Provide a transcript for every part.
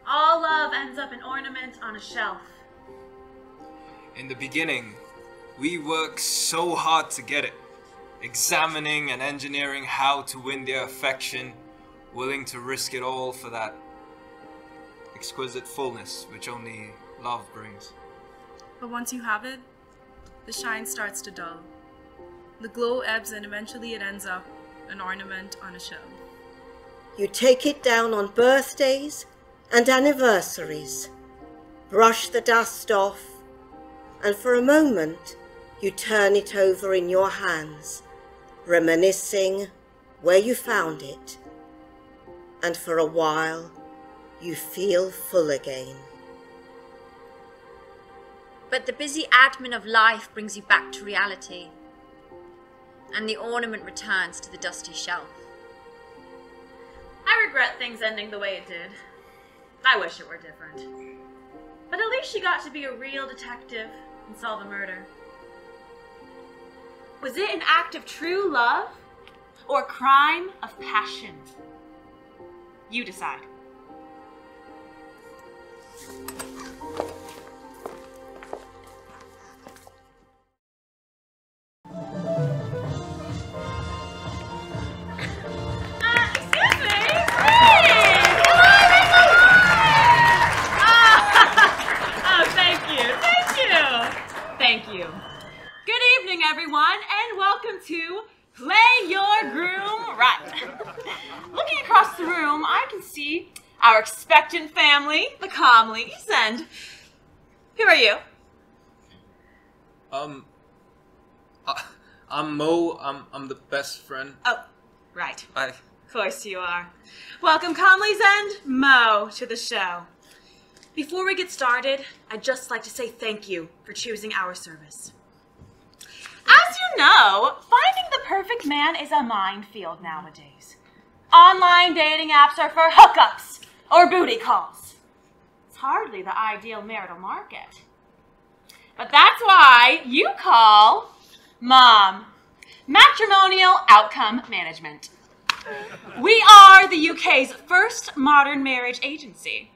All love ends up an ornament on a shelf. In the beginning, we work so hard to get it, examining and engineering how to win their affection, willing to risk it all for that exquisite fullness which only love brings. But once you have it, the shine starts to dull. The glow ebbs and eventually it ends up an ornament on a shelf. You take it down on birthdays and anniversaries, brush the dust off, and for a moment you turn it over in your hands, reminiscing where you found it, and for a while you feel full again. But the busy admin of life brings you back to reality, and the ornament returns to the dusty shelf. I regret things ending the way it did. I wish it were different. But at least she got to be a real detective and solve a murder. Was it an act of true love or a crime of passion? You decide. Thank you. Good evening, everyone, and welcome to Play Your Groom Right. Looking across the room, I can see our expectant family, the Comleys, and who are you? I'm Mo. I'm the best friend. Oh, right. Of course you are. Welcome, Comleys and Mo, to the show. Before we get started, I'd just like to say thank you for choosing our service. As you know, finding the perfect man is a minefield nowadays. Online dating apps are for hookups or booty calls. It's hardly the ideal marital market. But that's why you call Mom, Matrimonial Outcome Management. We are the UK's first modern marriage agency.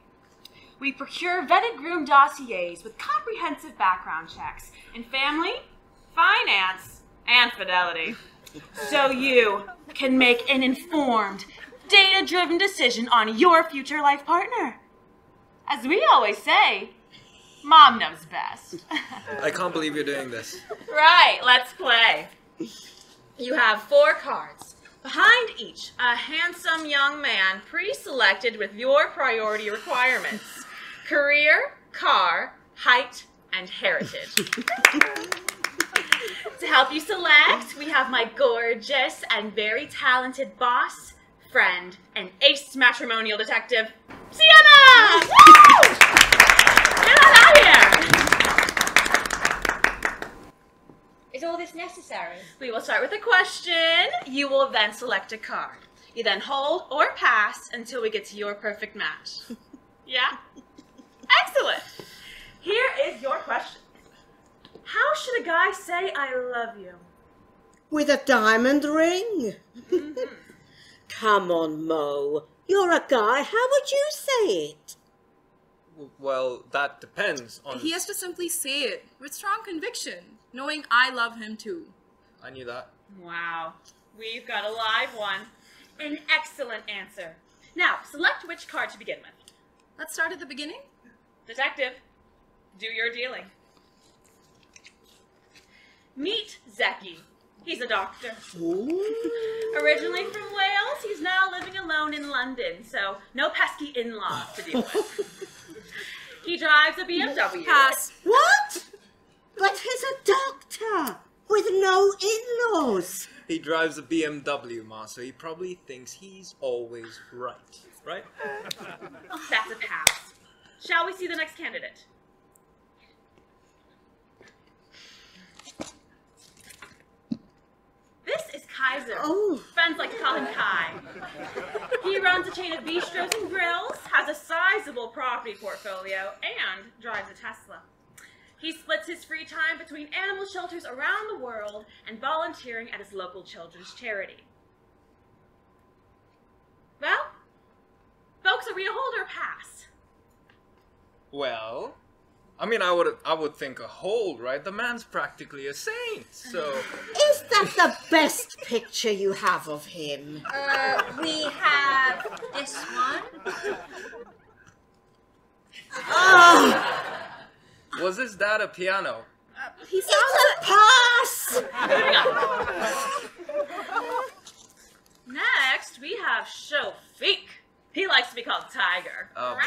We procure vetted groom dossiers with comprehensive background checks in family, finance, and fidelity. So you can make an informed, data-driven decision on your future life partner. As we always say, Mom knows best. I can't believe you're doing this. Right, let's play. You have 4 cards. Behind each, a handsome young man pre-selected with your priority requirements. Career, car, height, and heritage. To help you select, we have my gorgeous and very talented boss, friend, and ace matrimonial detective, Siyena! Woo! Get on out here! Is all this necessary? We will start with a question. You will then select a card. You then hold or pass until we get to your perfect match. Yeah? Excellent. Here is your question. How should a guy say I love you? With a diamond ring? Come on, Mo. You're a guy. How would you say it? Well, that depends on... He has to simply say it with strong conviction, knowing I love him too. I knew that. Wow. We've got a live one. An excellent answer. Now, select which card to begin with. Let's start at the beginning. Detective, do your dealing. Meet Zeki. He's a doctor. Originally from Wales, he's now living alone in London, so no pesky in-laws to deal with. He drives a BMW. Pass. What? But he's a doctor with no in-laws. He drives a BMW, Ma, so he probably thinks he's always right. Right? That's a pass. Shall we see the next candidate? This is Kaiser. Oh. Friends like to call him Kai. He runs a chain of bistros and grills, has a sizable property portfolio, and drives a Tesla. He splits his free time between animal shelters around the world and volunteering at his local children's charity. Well, folks, are we a hold or a pass? Well, I mean, I would think a hold, right? The man's practically a saint, so... Is that the best picture you have of him? We have this one. Was his dad a piano? He sounds It's a pass! Next, we have Shafiq. He likes to be called Tiger. Oh,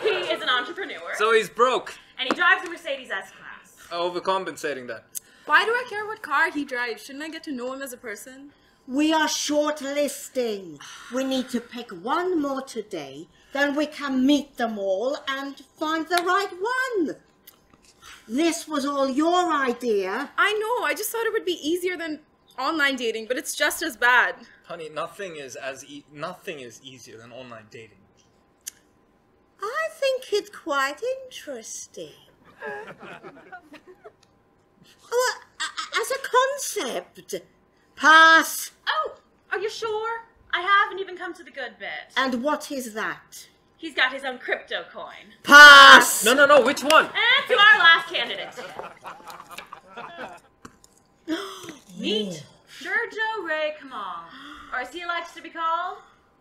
He is an entrepreneur. So he's broke. And he drives a Mercedes S-Class. Overcompensating that. Why do I care what car he drives? Shouldn't I get to know him as a person? We are shortlisting. We need to pick one more today, then we can meet them all and find the right one. This was all your idea. I know, I just thought it would be easier than online dating, but it's just as bad. Honey, nothing is easier than online dating. I think it's quite interesting. Oh, as a concept. Pass. Oh, are you sure? I haven't even come to the good bit. And what is that? He's got his own crypto coin. Pass. No, which one? And to our last candidate. Meet Sergio Ray Kamal, or as he likes to be called,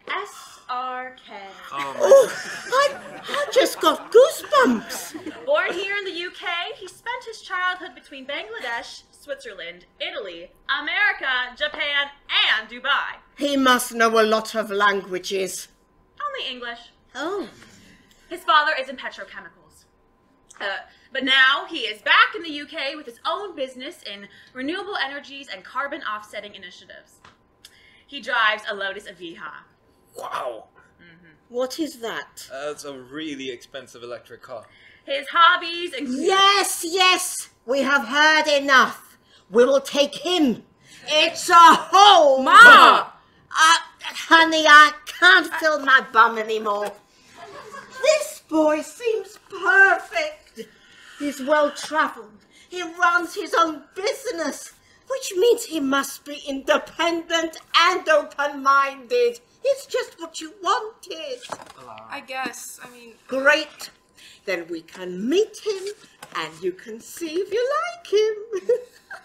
SRK. I just got goosebumps. Born here in the UK, he spent his childhood between Bangladesh, Switzerland, Italy, America, Japan, and Dubai. He must know a lot of languages. Only English. Oh. His father is in petrochemicals. But now he is back in the UK with his own business in renewable energies and carbon offsetting initiatives. He drives a Lotus Aviha. Wow. What is that? That's a really expensive electric car. His hobbies include... Yes, we have heard enough. We will take him. It's a home. Ma! Honey, I can't feel my bum anymore. This boy seems perfect. He's well-travelled. He runs his own business, which means he must be independent and open-minded. It's just what you wanted. I guess, I mean... Great. Then we can meet him, and you can see if you like him.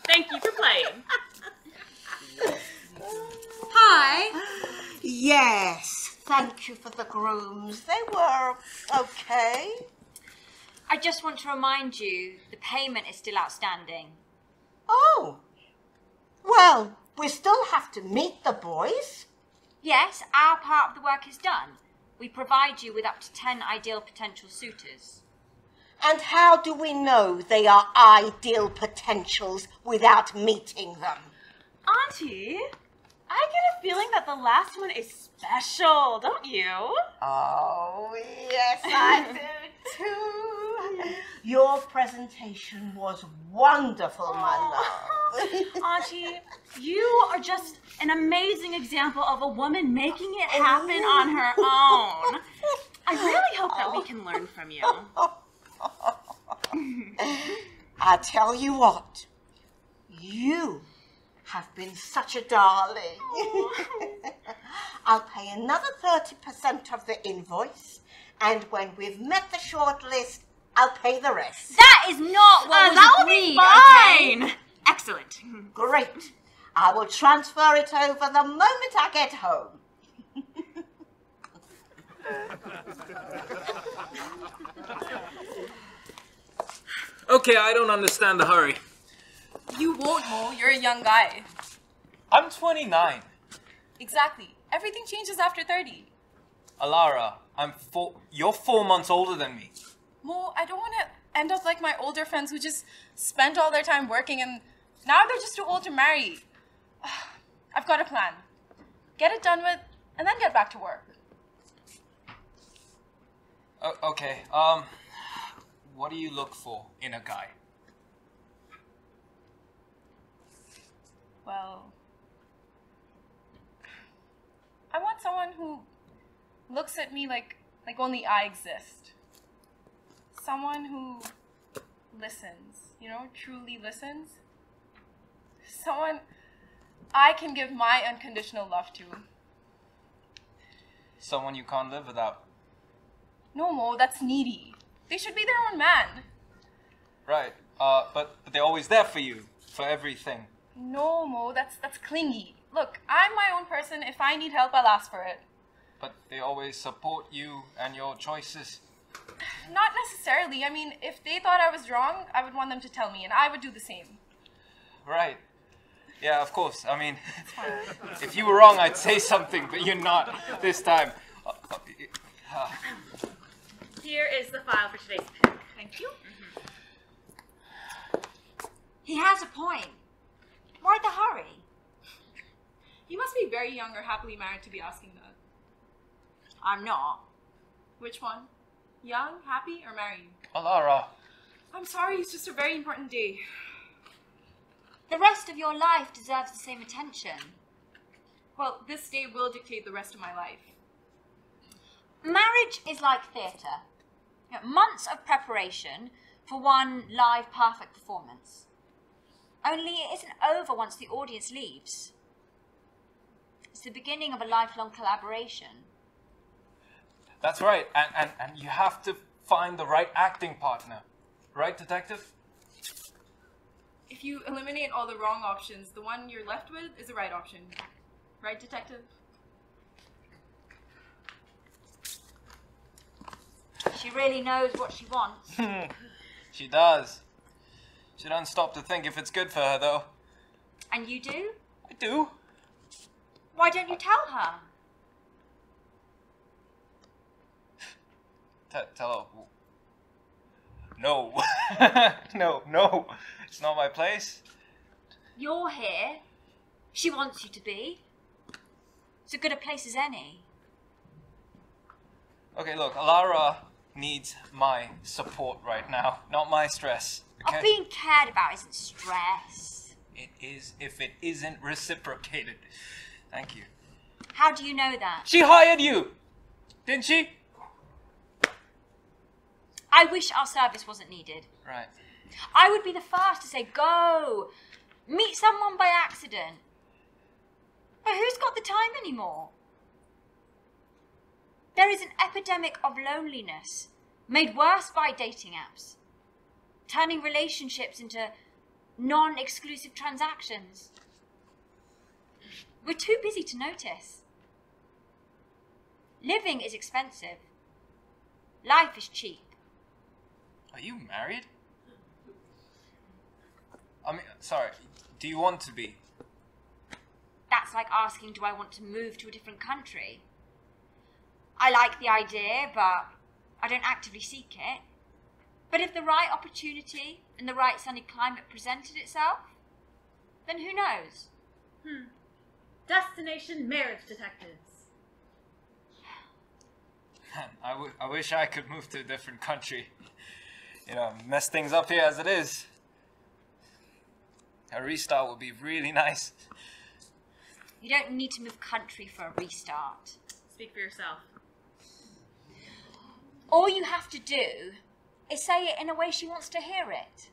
Thank you for playing. Hi. Yes, thank you for the grooms. They were okay. I just want to remind you, the payment is still outstanding. Oh, well, we still have to meet the boys. Yes, our part of the work is done. We provide you with up to 10 ideal potential suitors. And how do we know they are ideal potentials without meeting them? Auntie, I get a feeling that the last one is special, don't you? Oh, yes, I do too. Your presentation was wonderful, my love. Auntie, you are just an amazing example of a woman making it happen on her own. I really hope that we can learn from you. I tell you what, you have been such a darling. I'll pay another 30% of the invoice, and when we've met the shortlist, I'll pay the rest. That is not what was that will agreed, be fine. okay? Excellent. Great. I will transfer it over the moment I get home. Okay, I don't understand the hurry. You won't, Mo. You're a young guy. I'm 29. Exactly. Everything changes after 30. Alara, you're 4 months older than me. Mo, I don't want to end up like my older friends who just spent all their time working and now they're just too old to marry. I've got a plan. Get it done with and then get back to work. Okay, what do you look for in a guy? Well, I want someone who looks at me like only I exist. Someone who listens, truly listens. Someone I can give my unconditional love to. Someone you can't live without. No, Mo, that's needy. They should be their own man. Right. But they're always there for you, for everything. No, Mo, that's clingy. Look, I'm my own person. If I need help, I'll ask for it. But they always support you and your choices. Not necessarily. I mean, if they thought I was wrong, I would want them to tell me, and I would do the same. Right. Yeah, of course. I mean, if you were wrong, I'd say something, but you're not this time. Here is the file for today's pick. Thank you. He has a point. Why the hurry? You must be very young or happily married to be asking that. I'm not. Which one? Young, happy, or married? Alara. I'm sorry, it's just a very important day. The rest of your life deserves the same attention. Well, this day will dictate the rest of my life. Marriage is like theatre. Months of preparation for one live, perfect performance. Only it isn't over once the audience leaves. It's the beginning of a lifelong collaboration. That's right. And you have to find the right acting partner. Right, detective? If you eliminate all the wrong options, the one you're left with is the right option. Right, detective? She really knows what she wants. She does. She doesn't stop to think if it's good for her, though. And you do? I do. Why don't you tell her? Tell her. No. No. It's not my place. You're here. She wants you to be. It's as good a place as any. Okay, look, Alara needs my support right now, not my stress. Okay? Being cared about isn't stress. It is if it isn't reciprocated. Thank you. How do you know that? She hired you! Didn't she? I wish our service wasn't needed. Right. I would be the first to say, go. Meet someone by accident. But who's got the time anymore? There is an epidemic of loneliness, made worse by dating apps, turning relationships into non-exclusive transactions. We're too busy to notice. Living is expensive. Life is cheap. Are you married? I mean, sorry, do you want to be? That's like asking, do I want to move to a different country? I like the idea, but I don't actively seek it. But if the right opportunity and the right sunny climate presented itself, then who knows? Destination marriage detectives. I wish I could move to a different country. You know, mess things up here as it is. A restart would be really nice. You don't need to move country for a restart. Speak for yourself. All you have to do is say it in a way she wants to hear it.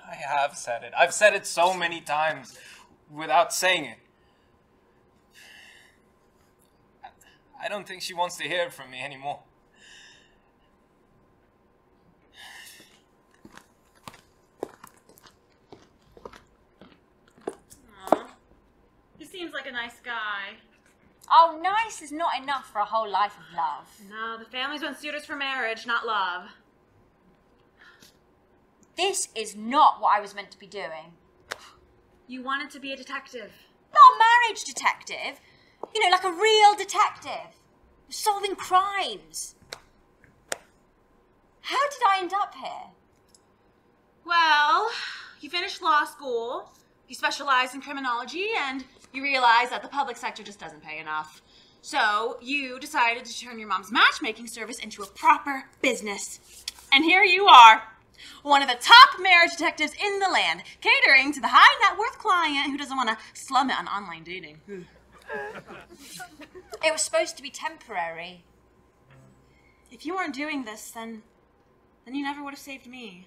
I have said it. I've said it so many times without saying it. I don't think she wants to hear it from me anymore. He seems like a nice guy. Oh, nice is not enough for a whole life of love. No, the families want suitors for marriage, not love. This is not what I was meant to be doing. You wanted to be a detective. Not a marriage detective. You know, like a real detective. Solving crimes. How did I end up here? Well, you finished law school, you specialize in criminology, and you realize that the public sector just doesn't pay enough. So you decided to turn your mom's matchmaking service into a proper business. And here you are, one of the top marriage detectives in the land, catering to the high net worth client who doesn't want to slum it on online dating. It was supposed to be temporary. If you weren't doing this, then you never would have saved me.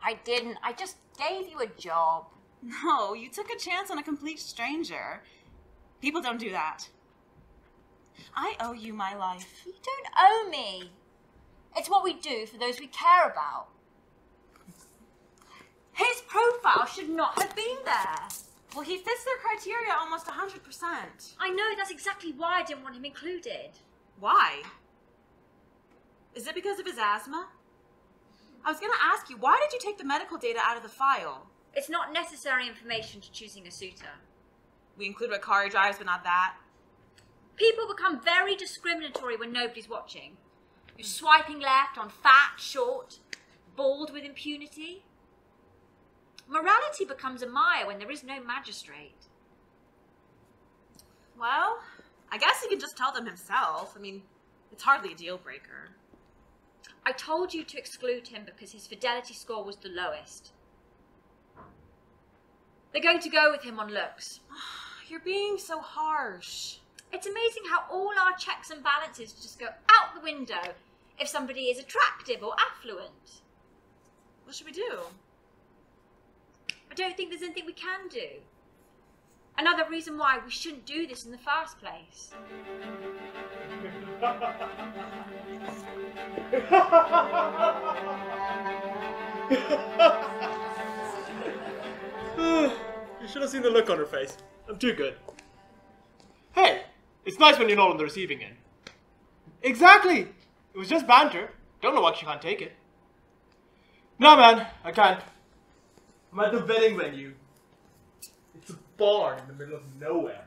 I didn't. I just gave you a job. No, you took a chance on a complete stranger. People don't do that. I owe you my life. You don't owe me. It's what we do for those we care about. His profile should not have been there. Well, he fits their criteria almost 100%. I know, that's exactly why I didn't want him included. Why? Is it because of his asthma? I was going to ask you, why did you take the medical data out of the file? It's not necessary information to choosing a suitor. We include what car he drives, but not that. People become very discriminatory when nobody's watching. You're swiping left on fat, short, bald with impunity. Morality becomes a mire when there is no magistrate. Well, I guess he can just tell them himself. I mean, it's hardly a deal breaker. I told you to exclude him because his fidelity score was the lowest. They're going to go with him on looks. You're being so harsh. It's amazing how all our checks and balances just go out the window if somebody is attractive or affluent. What should we do? I don't think there's anything we can do. Another reason why we shouldn't do this in the first place. You should have seen the look on her face. I'm too good. Hey, it's nice when you're not on the receiving end. Exactly! It was just banter. Don't know why she can't take it. No, man, I can't. I'm at the wedding venue. It's a barn in the middle of nowhere.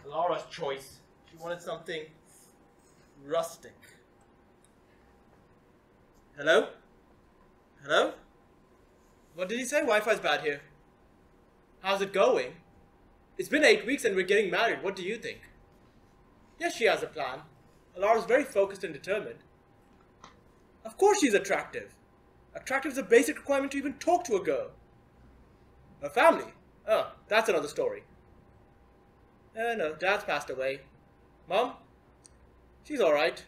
Laura's choice. She wanted something rustic. Hello? Hello? What did he say? Wi-Fi's bad here. How's it going? It's been 8 weeks and we're getting married. What do you think? Yes, she has a plan. Laura's very focused and determined. Of course she's attractive. Attractive is a basic requirement to even talk to a girl. Her family? Oh, that's another story. No, Dad's passed away. Mom? She's alright.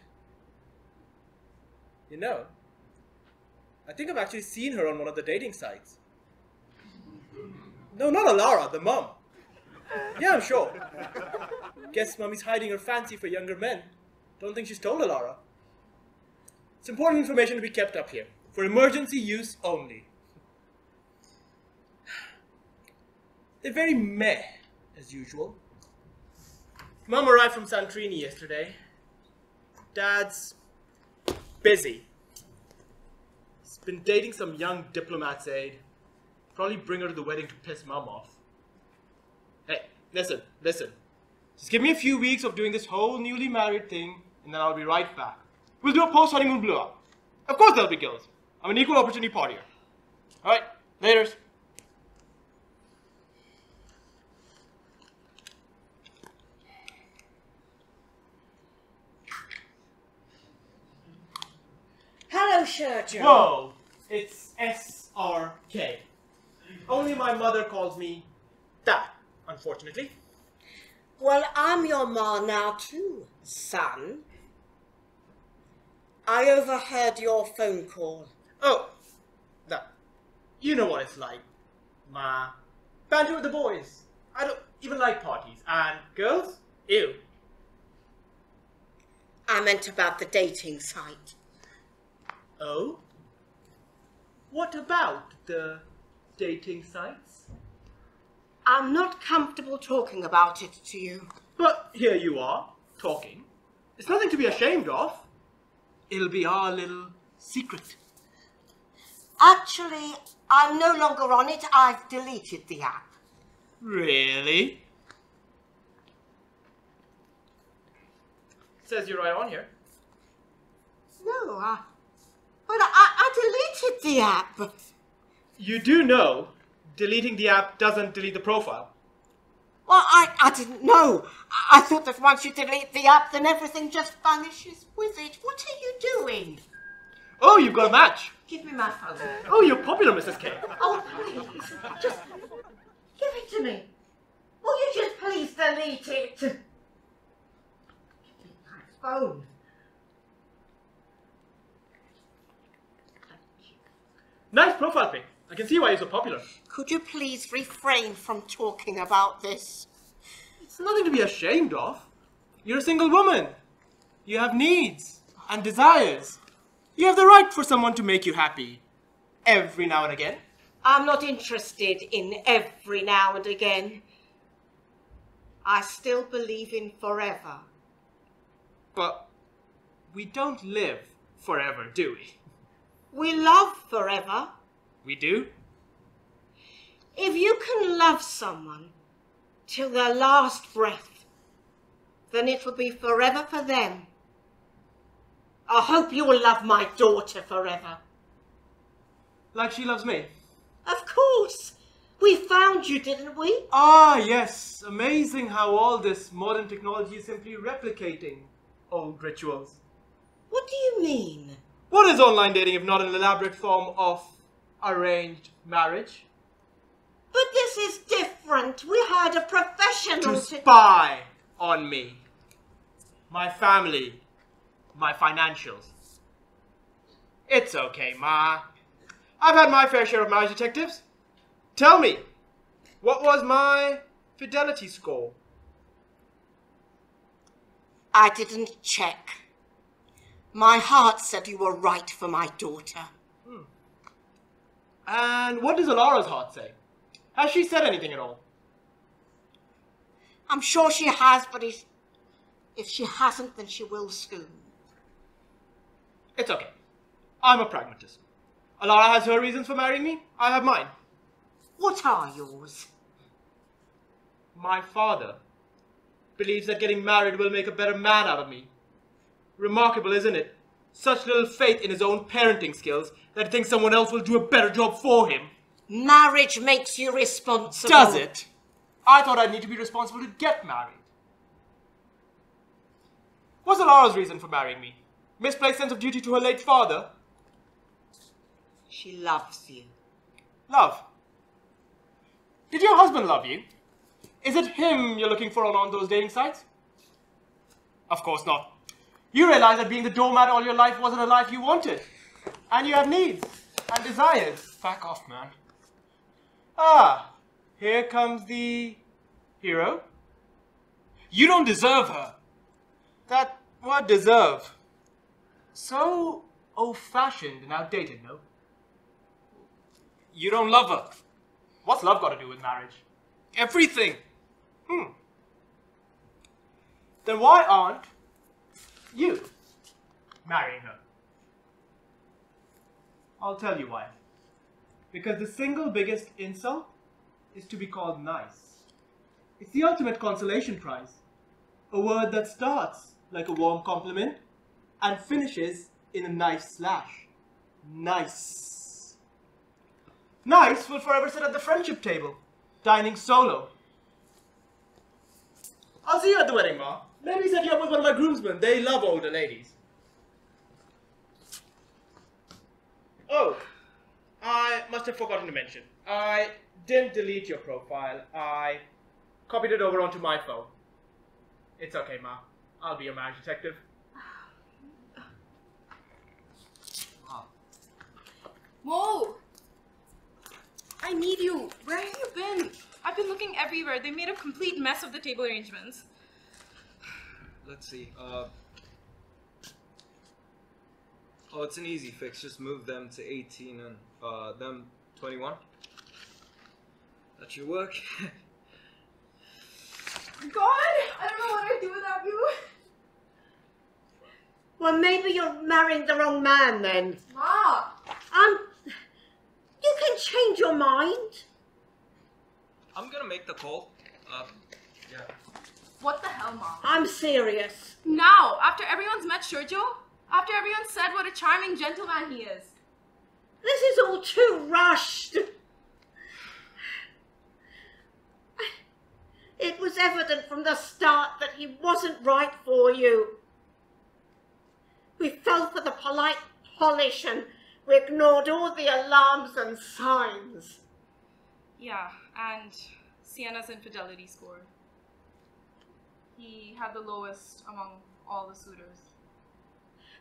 You know, I think I've actually seen her on one of the dating sites. No, not Alara, the mom. Yeah, I'm sure. Guess Mummy's hiding her fancy for younger men. Don't think she's told Alara. It's important information to be kept up here, for emergency use only. They're very meh, as usual. Mum arrived from Santorini yesterday. Dad's busy. He's been dating some young diplomat's aide. Probably bring her to the wedding to piss Mum off. Hey, listen. Just give me a few weeks of doing this whole newly married thing, and then I'll be right back. We'll do a post-honeymoon blow-up. Of course there'll be girls. I'm an equal opportunity partier. Alright, laters. Hello, Sherjo. Whoa, it's SRK. Only my mother calls me that, unfortunately. Well, I'm your ma now too, son. I overheard your phone call. Oh, that. You know what it's like, Ma. Banter with the boys. I don't even like parties. And girls? Ew. I meant about the dating site. Oh? What about the dating sites? I'm not comfortable talking about it to you. But here you are, talking. It's nothing to be ashamed of. It'll be our little secret. Actually, I'm no longer on it. I've deleted the app. Really? Says you're right on here. No, but I deleted the app. You do know deleting the app doesn't delete the profile. Well, I didn't know. I thought that once you delete the app, then everything just vanishes with it. What are you doing? Oh, you've got a match. Give me my phone. Oh, you're popular, Mrs. K. Oh, please. Just give it to me. Will you just please delete it? Give me my phone. Nice profile pic. I can see why you're so popular. Could you please refrain from talking about this? It's nothing to be ashamed of. You're a single woman. You have needs and desires. You have the right for someone to make you happy every now and again. I'm not interested in every now and again. I still believe in forever. But we don't live forever, do we? We love forever. We do? If you can love someone till their last breath, then it will be forever for them. I hope you will love my daughter forever. Like she loves me? Of course. We found you, didn't we? Ah, yes. Amazing how all this modern technology is simply replicating old rituals. What do you mean? What is online dating if not an elaborate form of arranged marriage? But this is different. We hired a professional To spy on me, my family, my financials. It's okay, Ma. I've had my fair share of marriage detectives. Tell me, what was my fidelity score? I didn't check. My heart said you were right for my daughter. And what does Alara's heart say? Has she said anything at all? I'm sure she has, but if she hasn't, then she will soon. It's okay. I'm a pragmatist. Alara has her reasons for marrying me. I have mine. What are yours? My father believes that getting married will make a better man out of me. Remarkable, isn't it? Such little faith in his own parenting skills that he thinks someone else will do a better job for him. Marriage makes you responsible. Does it? I thought I'd need to be responsible to get married. What's Alara's reason for marrying me? Misplaced sense of duty to her late father? She loves you. Love? Did your husband love you? Is it him you're looking for on those dating sites? Of course not. You realize that being the doormat all your life wasn't a life you wanted. And you have needs and desires. Back off, man. Ah, here comes the hero. You don't deserve her. That word deserve. So old-fashioned and outdated, no? You don't love her. What's love got to do with marriage? Everything. Then why aren't you marrying her? I'll tell you why. Because the single biggest insult is to be called nice. It's the ultimate consolation prize. A word that starts like a warm compliment and finishes in a knife slash. Nice. Nice will forever sit at the friendship table, dining solo. I'll see you at the wedding, Ma. Maybe set you up with one of my groomsmen. They love older ladies. Oh, I must have forgotten to mention. I didn't delete your profile. I copied it over onto my phone. It's okay, Ma. I'll be your marriage detective. Mo! I need you. Where have you been? I've been looking everywhere. They made a complete mess of the table arrangements. Let's see. Oh, it's an easy fix. Just move them to 18 and them 21. That should work. God! I don't know what I'd do without you. Well, maybe you're marrying the wrong man then. Ma! You can change your mind. I'm gonna make the call. Yeah. What the hell, Ma? I'm serious. Now, after everyone's met Shurjo, after everyone said what a charming gentleman he is. This is all too rushed. It was evident from the start that he wasn't right for you. We fell for the polite polish and we ignored all the alarms and signs. Yeah, and Sienna's infidelity score. He had the lowest among all the suitors.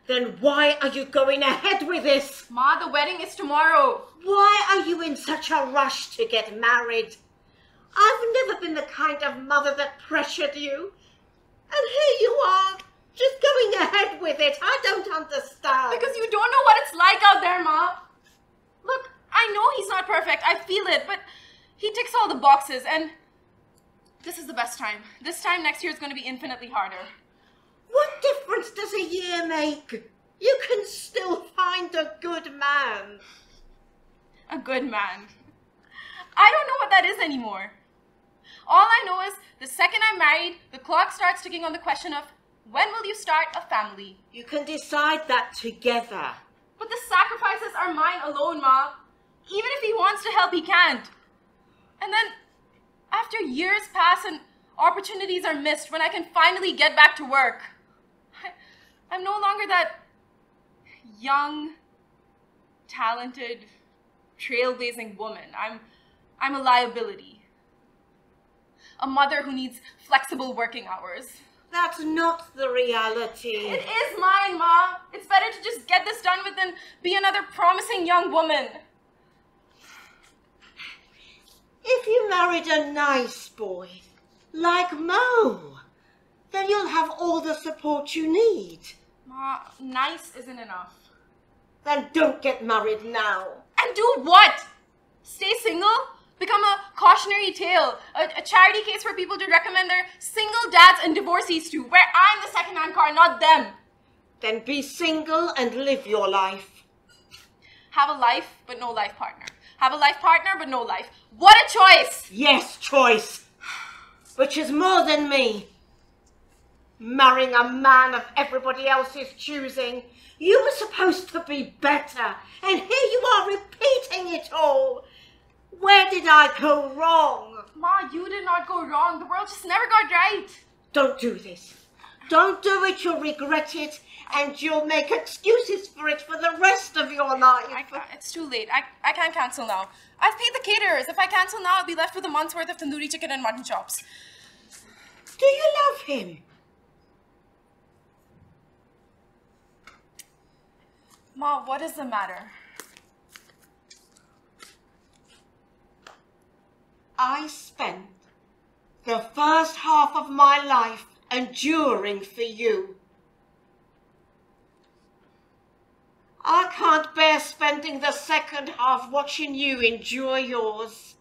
Then why are you going ahead with this? Ma, the wedding is tomorrow. Why are you in such a rush to get married? I've never been the kind of mother that pressured you. And here you are, just going ahead with it. I don't understand. Because you don't know what it's like out there, Ma. Look, I know he's not perfect. I feel it, but he ticks all the boxes, and this is the best time. This time next year is going to be infinitely harder. What difference does a year make? You can still find a good man. A good man. I don't know what that is anymore. All I know is the second I'm married, the clock starts ticking on the question of when will you start a family? You can decide that together. But the sacrifices are mine alone, Ma. Even if he wants to help, he can't. And then, after years pass and opportunities are missed, when I can finally get back to work, I'm no longer that young, talented, trailblazing woman. I'm a liability. A mother who needs flexible working hours. That's not the reality. It is mine, Ma. It's better to just get this done with than be another promising young woman. If you married a nice boy, like Mo, then you'll have all the support you need. Ma, nice isn't enough. Then don't get married now. And do what? Stay single? Become a cautionary tale, a charity case for people to recommend their single dads and divorcees to, where I'm the second-hand car, not them. Then be single and live your life. Have a life, but no life partner. Have a life partner, but no life. What a choice! Yes, choice. Which is more than me. Marrying a man of everybody else's choosing. You were supposed to be better, and here you are repeating it all. Where did I go wrong? Ma, you did not go wrong. The world just never got right. Don't do this. Don't do it, you'll regret it, and you'll make excuses for it for the rest of your life. It's too late. I can't cancel now. I've paid the caterers. If I cancel now, I'll be left with a month's worth of tandoori chicken and mutton chops. Do you love him? Ma, what is the matter? I spent the first half of my life enduring for you. I can't bear spending the second half watching you enjoy yours.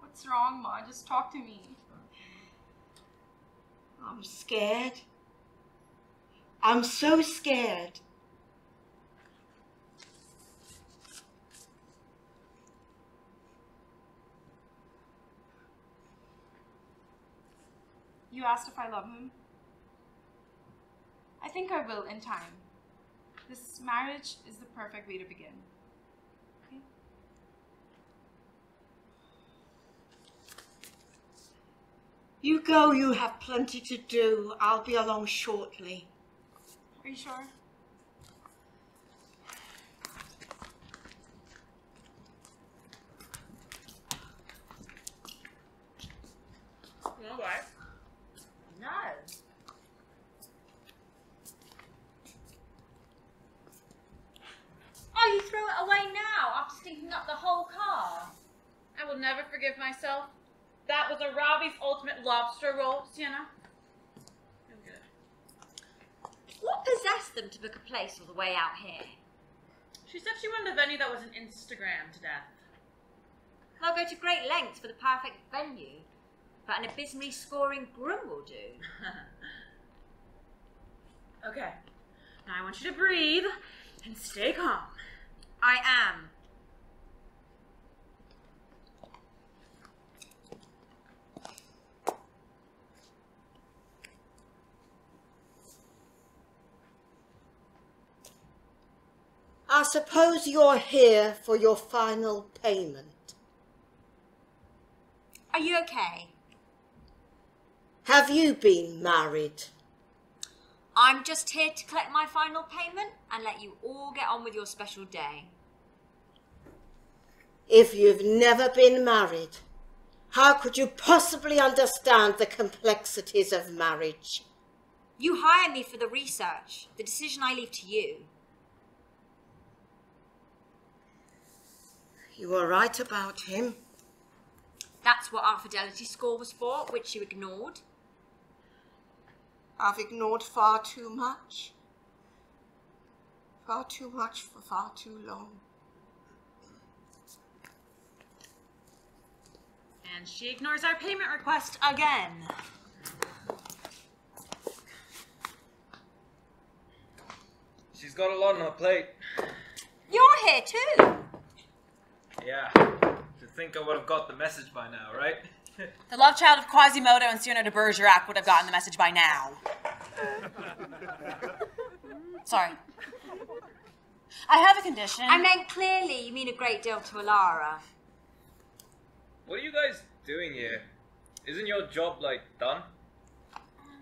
What's wrong, Ma? Just talk to me. I'm scared. I'm so scared. You asked if I love him. I think I will in time. This marriage is the perfect way to begin. Okay? You go, you have plenty to do. I'll be along shortly. Are you sure? You know what? No. Oh, you throw it away now after stinking up the whole car? I will never forgive myself. That was a Robbie's ultimate lobster roll, Siyena. Feel good. What possessed them to book a place all the way out here? She said she wanted a venue that wasn't Instagram to death. They'll go to great lengths for the perfect venue, but an abysmally scoring groom will do. Okay. Now I want you to breathe and stay calm. I am. I suppose you're here for your final payment. Are you okay? Have you been married? I'm just here to collect my final payment and let you all get on with your special day. If you've never been married, how could you possibly understand the complexities of marriage? You hire me for the research. The decision I leave to you. You were right about him. That's what our fidelity score was for, which you ignored. I've ignored far too much. Far too much for far too long. And she ignores our payment request again. She's got a lot on her plate. You're here too. Yeah. To think I would have got the message by now, right? The love child of Quasimodo and Siyena de Bergerac would have gotten the message by now. Sorry. I have a condition. I meant clearly you mean a great deal to Alara. What are you guys doing here? Isn't your job, like, done?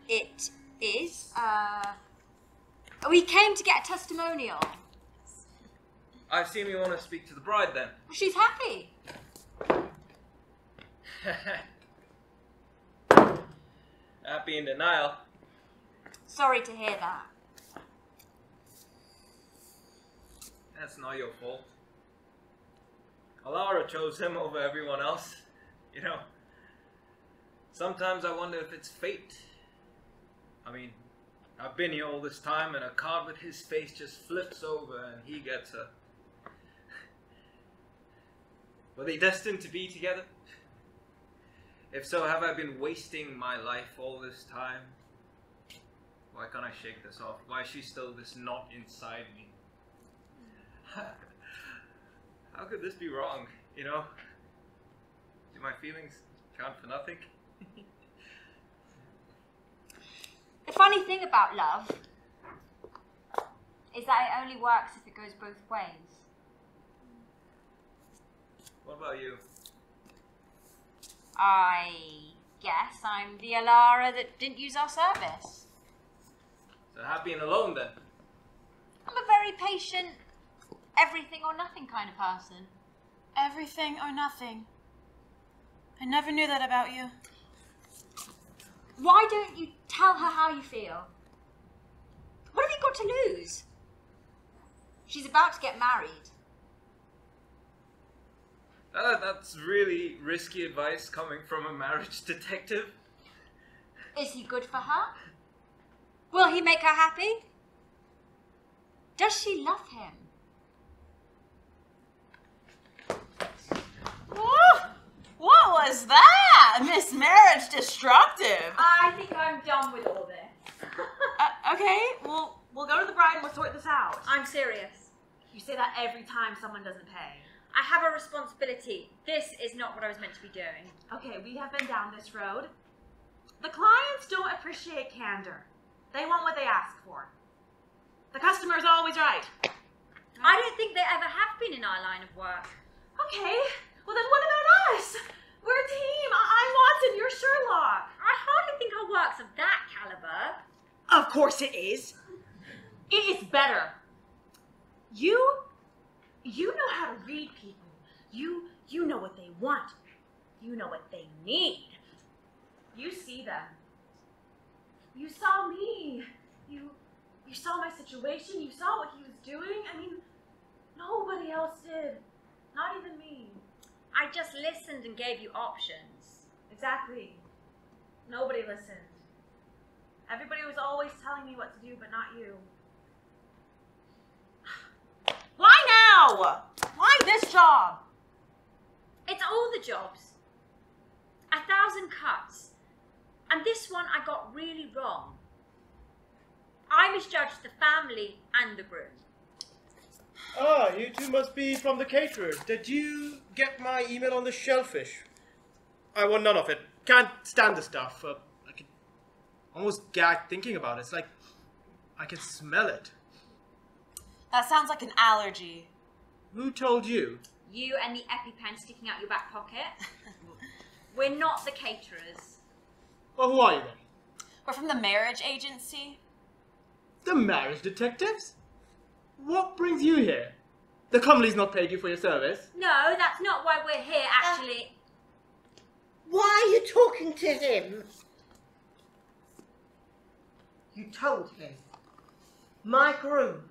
It is. We came to get a testimonial. I assume you want to speak to the bride then. She's happy. Happy in denial. Sorry to hear that. That's not your fault. Alara chose him over everyone else. You know, sometimes I wonder if it's fate. I mean, I've been here all this time and a card with his face just flips over and he gets her. Were they destined to be together? If so, have I been wasting my life all this time? Why can't I shake this off? Why is she still this knot inside me? How could this be wrong, you know? Do my feelings count for nothing? The funny thing about love is that it only works if it goes both ways. What about you? I guess I'm the Alara that didn't use our service. So happy and alone then? I'm a very patient, everything or nothing kind of person. Everything or nothing. I never knew that about you. Why don't you tell her how you feel? What have you got to lose? She's about to get married. That's really risky advice coming from a marriage detective. Is he good for her? Will he make her happy? Does she love him? What was that? Miss Marriage Destructive. I think I'm done with all this. Okay, we'll go to the bride and we'll sort this out. I'm serious. You say that every time someone doesn't pay. I have a responsibility. This is not what I was meant to be doing. Okay, we have been down this road. The clients don't appreciate candor. They want what they ask for. The customer's always right. I don't think they ever have been in our line of work. Okay, well then what about us? We're a team. I'm Watson, you're Sherlock. I hardly think our work's of that caliber. Of course it is. It is better. You know how to read people. You know what they want. You know what they need. You see them. You saw me. You saw my situation. You saw what he was doing. I mean, nobody else did. Not even me. I just listened and gave you options. Exactly. Nobody listened. Everybody was always telling me what to do, but not you. Why now? Why this job? It's all the jobs. 1,000 cuts. And this one I got really wrong. I misjudged the family and the groom. Ah, you two must be from the caterers. Did you get my email on the shellfish? I want none of it. Can't stand the stuff. I can almost gag thinking about it. It's like I can smell it. That sounds like an allergy. Who told you? You and the EpiPen sticking out your back pocket. We're not the caterers. Well, who are you then? We're from the marriage agency. The marriage detectives? What brings you here? The company's not paying you for your service. No, that's not why we're here, actually. Why are you talking to him? You told him. My groom.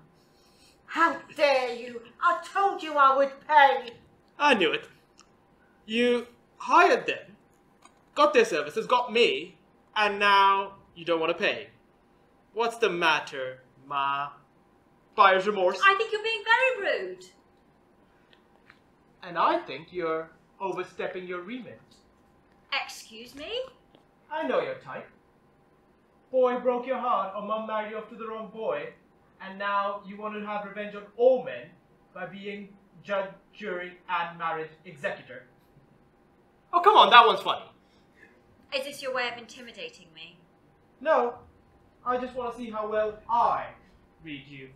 How dare you? I told you I would pay. I knew it. You hired them, got their services, got me, and now you don't want to pay. What's the matter, Ma? Buyer's remorse? I think you're being very rude. And I think you're overstepping your remit. Excuse me? I know your type. Boy broke your heart or Mum married you off to the wrong boy, and now you want to have revenge on all men by being judge, jury, and marriage executor. Oh, come on, that one's funny. Is this your way of intimidating me? No, I just want to see how well I read you.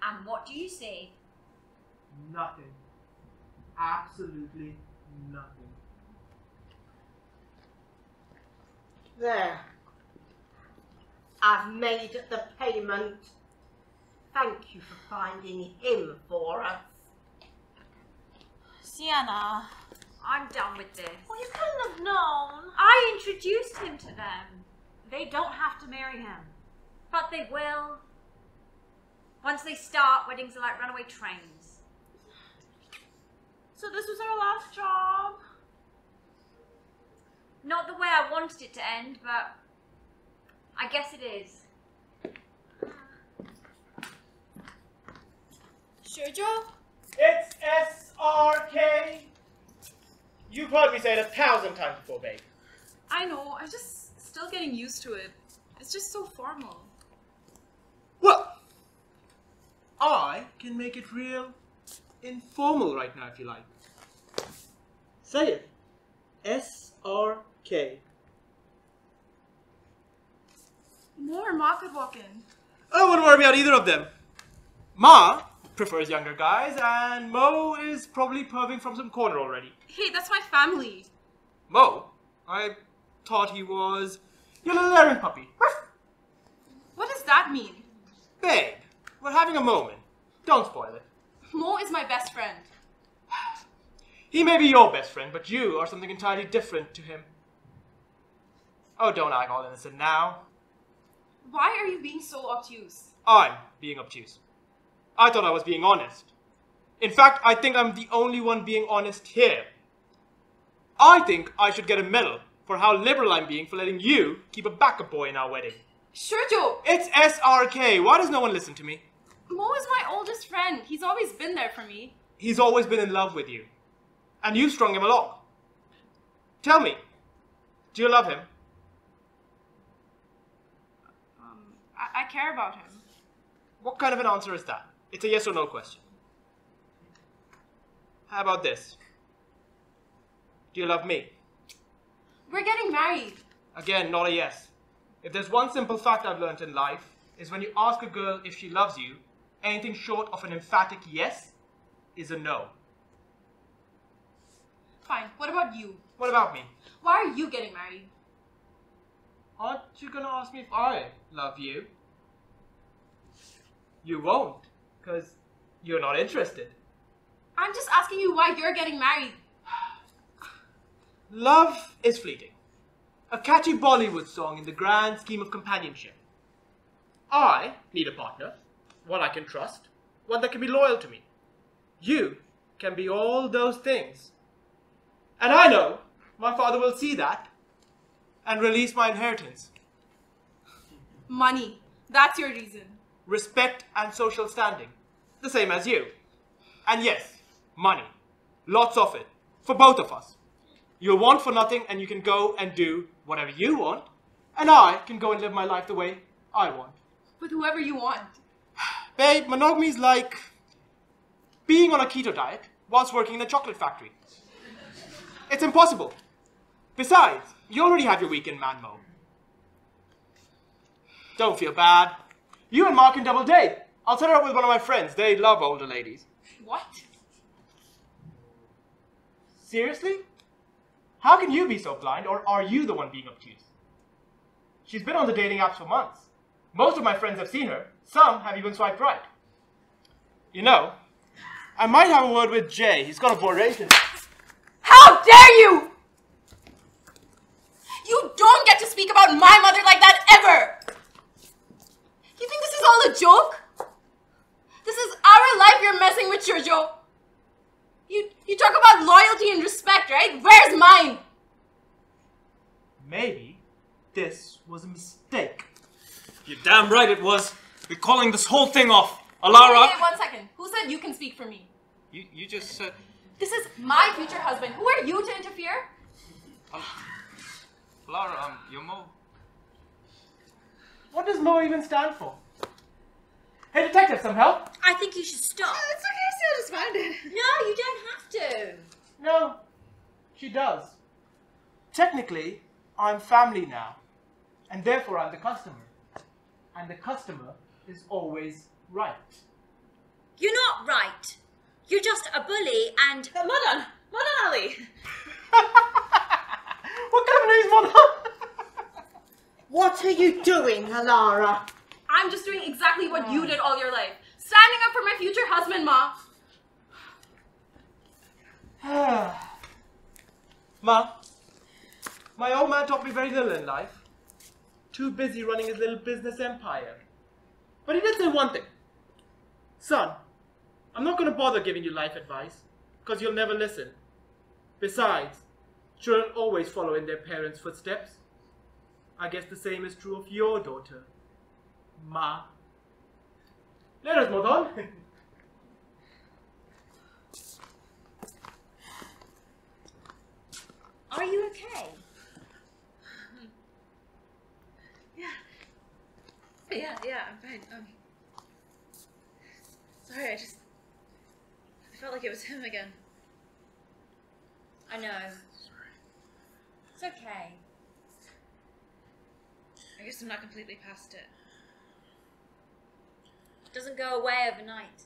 And what do you see? Nothing. Absolutely nothing. There. I've made the payment. Thank you for finding him for us. Siyena. I'm done with this. Well, you couldn't have known. I introduced him to them. They don't have to marry him. But they will. Once they start, weddings are like runaway trains. So this was our last job? Not the way I wanted it to end, but I guess it is. Sergio? It's SRK! You've heard me say it 1,000 times before, babe. I know, I'm just still getting used to it. It's just so formal. Well, I can make it real informal right now if you like. Say it. SRK. Mo or Ma could walk in. I wouldn't worry about either of them. Ma prefers younger guys, and Mo is probably perving from some corner already. Hey, that's my family. Mo? I thought he was your little errand puppy. What does that mean? Babe, we're having a moment. Don't spoil it. Mo is my best friend. He may be your best friend, but you are something entirely different to him. Oh, don't act all innocent now. Why are you being so obtuse? I'm being obtuse. I thought I was being honest. In fact, I think I'm the only one being honest here. I think I should get a medal for how liberal I'm being for letting you keep a backup boy in our wedding. Sergio! It's SRK. Why does no one listen to me? Mo is my oldest friend. He's always been there for me. He's always been in love with you. And you strung him along. Tell me, do you love him? I care about him. What kind of an answer is that? It's a yes or no question. How about this? Do you love me? We're getting married. Again, not a yes. If there's one simple fact I've learned in life, is when you ask a girl if she loves you, anything short of an emphatic yes is a no. Fine, what about you? What about me? Why are you getting married? Aren't you gonna ask me if I love you? You won't, because you're not interested. I'm just asking you why you're getting married. Love is fleeting. A catchy Bollywood song in the grand scheme of companionship. I need a partner, one I can trust, one that can be loyal to me. You can be all those things. And I know my father will see that and release my inheritance. Money. That's your reason. Respect and social standing. The same as you. And yes, money. Lots of it. For both of us. You'll want for nothing and you can go and do whatever you want. And I can go and live my life the way I want. With whoever you want. Babe, monogamy is like being on a keto diet whilst working in a chocolate factory. It's impossible. Besides, you already have your weekend man mo. Don't feel bad. You and Mark can double date. I'll set her up with one of my friends. They love older ladies. What? Seriously? How can you be so blind, or are you the one being obtuse? She's been on the dating apps for months. Most of my friends have seen her. Some have even swiped right. You know, I might have a word with Jay. He's got a voration. How dare you! You don't get to speak about my mother like that ever! You think this is all a joke? This is our life you're messing with, Sergio. You talk about loyalty and respect, right? Where's mine? Maybe this was a mistake. You're damn right it was. We're calling this whole thing off. Alara! Hey, 1 second. Who said you can speak for me? You just said... This is my future husband. Who are you to interfere? Alara, you're Mo. What does Mo even stand for? Hey, detective, some help? I think you should stop. It's okay, so I just found it. No, you don't have to. No, she does. Technically, I'm family now, and therefore I'm the customer. And the customer is always right. You're not right. You're just a bully and... Madan Ali. What kind of news, Mother? What are you doing, Alara? I'm just doing exactly what you did all your life. Standing up for my future husband, Ma. Ma, my old man taught me very little in life. Too busy running his little business empire. But he did say one thing. Son, I'm not going to bother giving you life advice, because you'll never listen. Besides, children always follow in their parents' footsteps. I guess the same is true of your daughter, Ma. Let us move on. Are you okay? Yeah, I'm fine. Sorry, I felt like it was him again. I know. Sorry. It's okay. I guess I'm not completely past it. It doesn't go away overnight.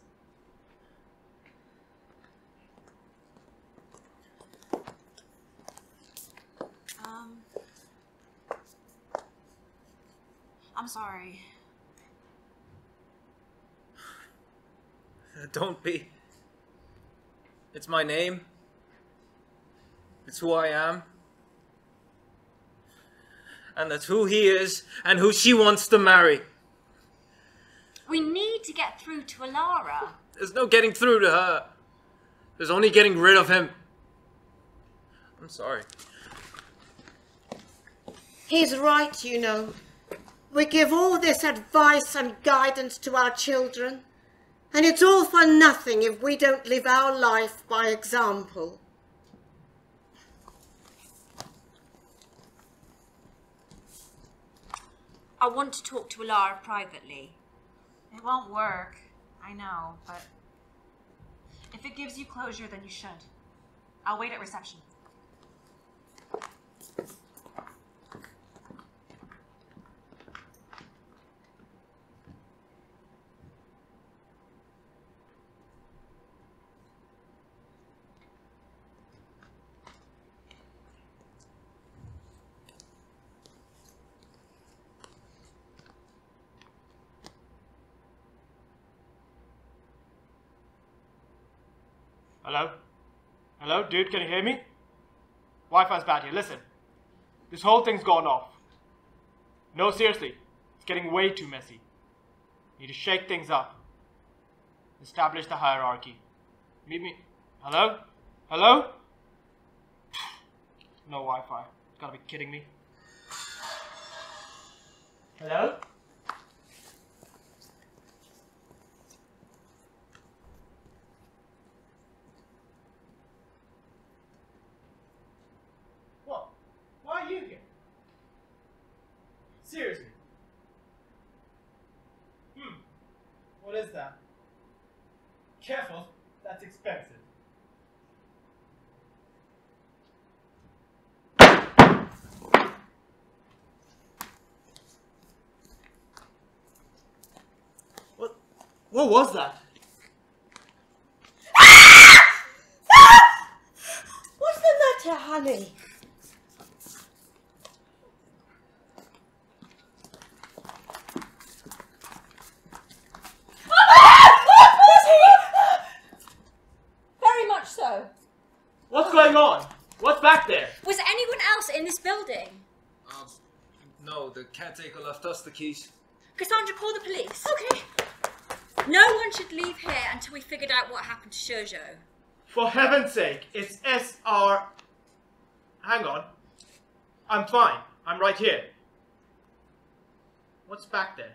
I'm sorry. Don't be. It's my name. It's who I am. And that's who he is and who she wants to marry. We need to get through to Alara. There's no getting through to her. There's only getting rid of him. I'm sorry. He's right, you know. We give all this advice and guidance to our children, and it's all for nothing if we don't live our life by example. I want to talk to Alara privately. It won't work. I know, but if it gives you closure, then you should. I'll wait at reception. Hello? Hello, dude, can you hear me? Wi-Fi's bad here. Listen, this whole thing's gone off. No, seriously, it's getting way too messy. Need to shake things up. Establish the hierarchy. Meet me. Hello? Hello? No Wi-Fi. You gotta be kidding me. Hello? What? Why are you here? Seriously? What is that? Careful, that's expensive. What was that? What's the matter, honey? Very much so. What's going on? What's back there? Was anyone else in this building? No, the caretaker left us the keys. Cassandra, call the police. Okay. No one should leave here until we figured out what happened to Shoujo. For heaven's sake, it's SR... Hang on. I'm fine. I'm right here. What's back there?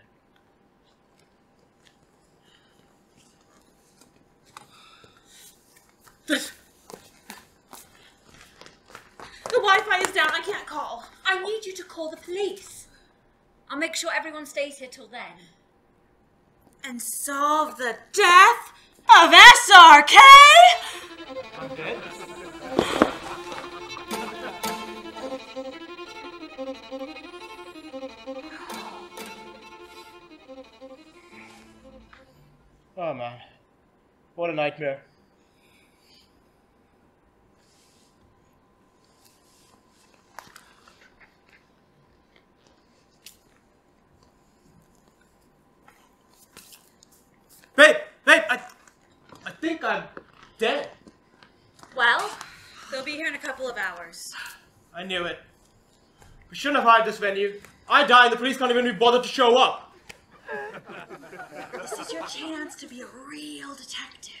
The Wi-Fi is down. I can't call. I need you to call the police. I'll make sure everyone stays here till then. And solve the death of SRK? I'm dead? Oh man, what a nightmare. Babe, I think I'm dead. Well, they'll be here in a couple of hours. I knew it. We shouldn't have hired this venue. I die and the police can't even be bothered to show up. This is your chance to be a real detective.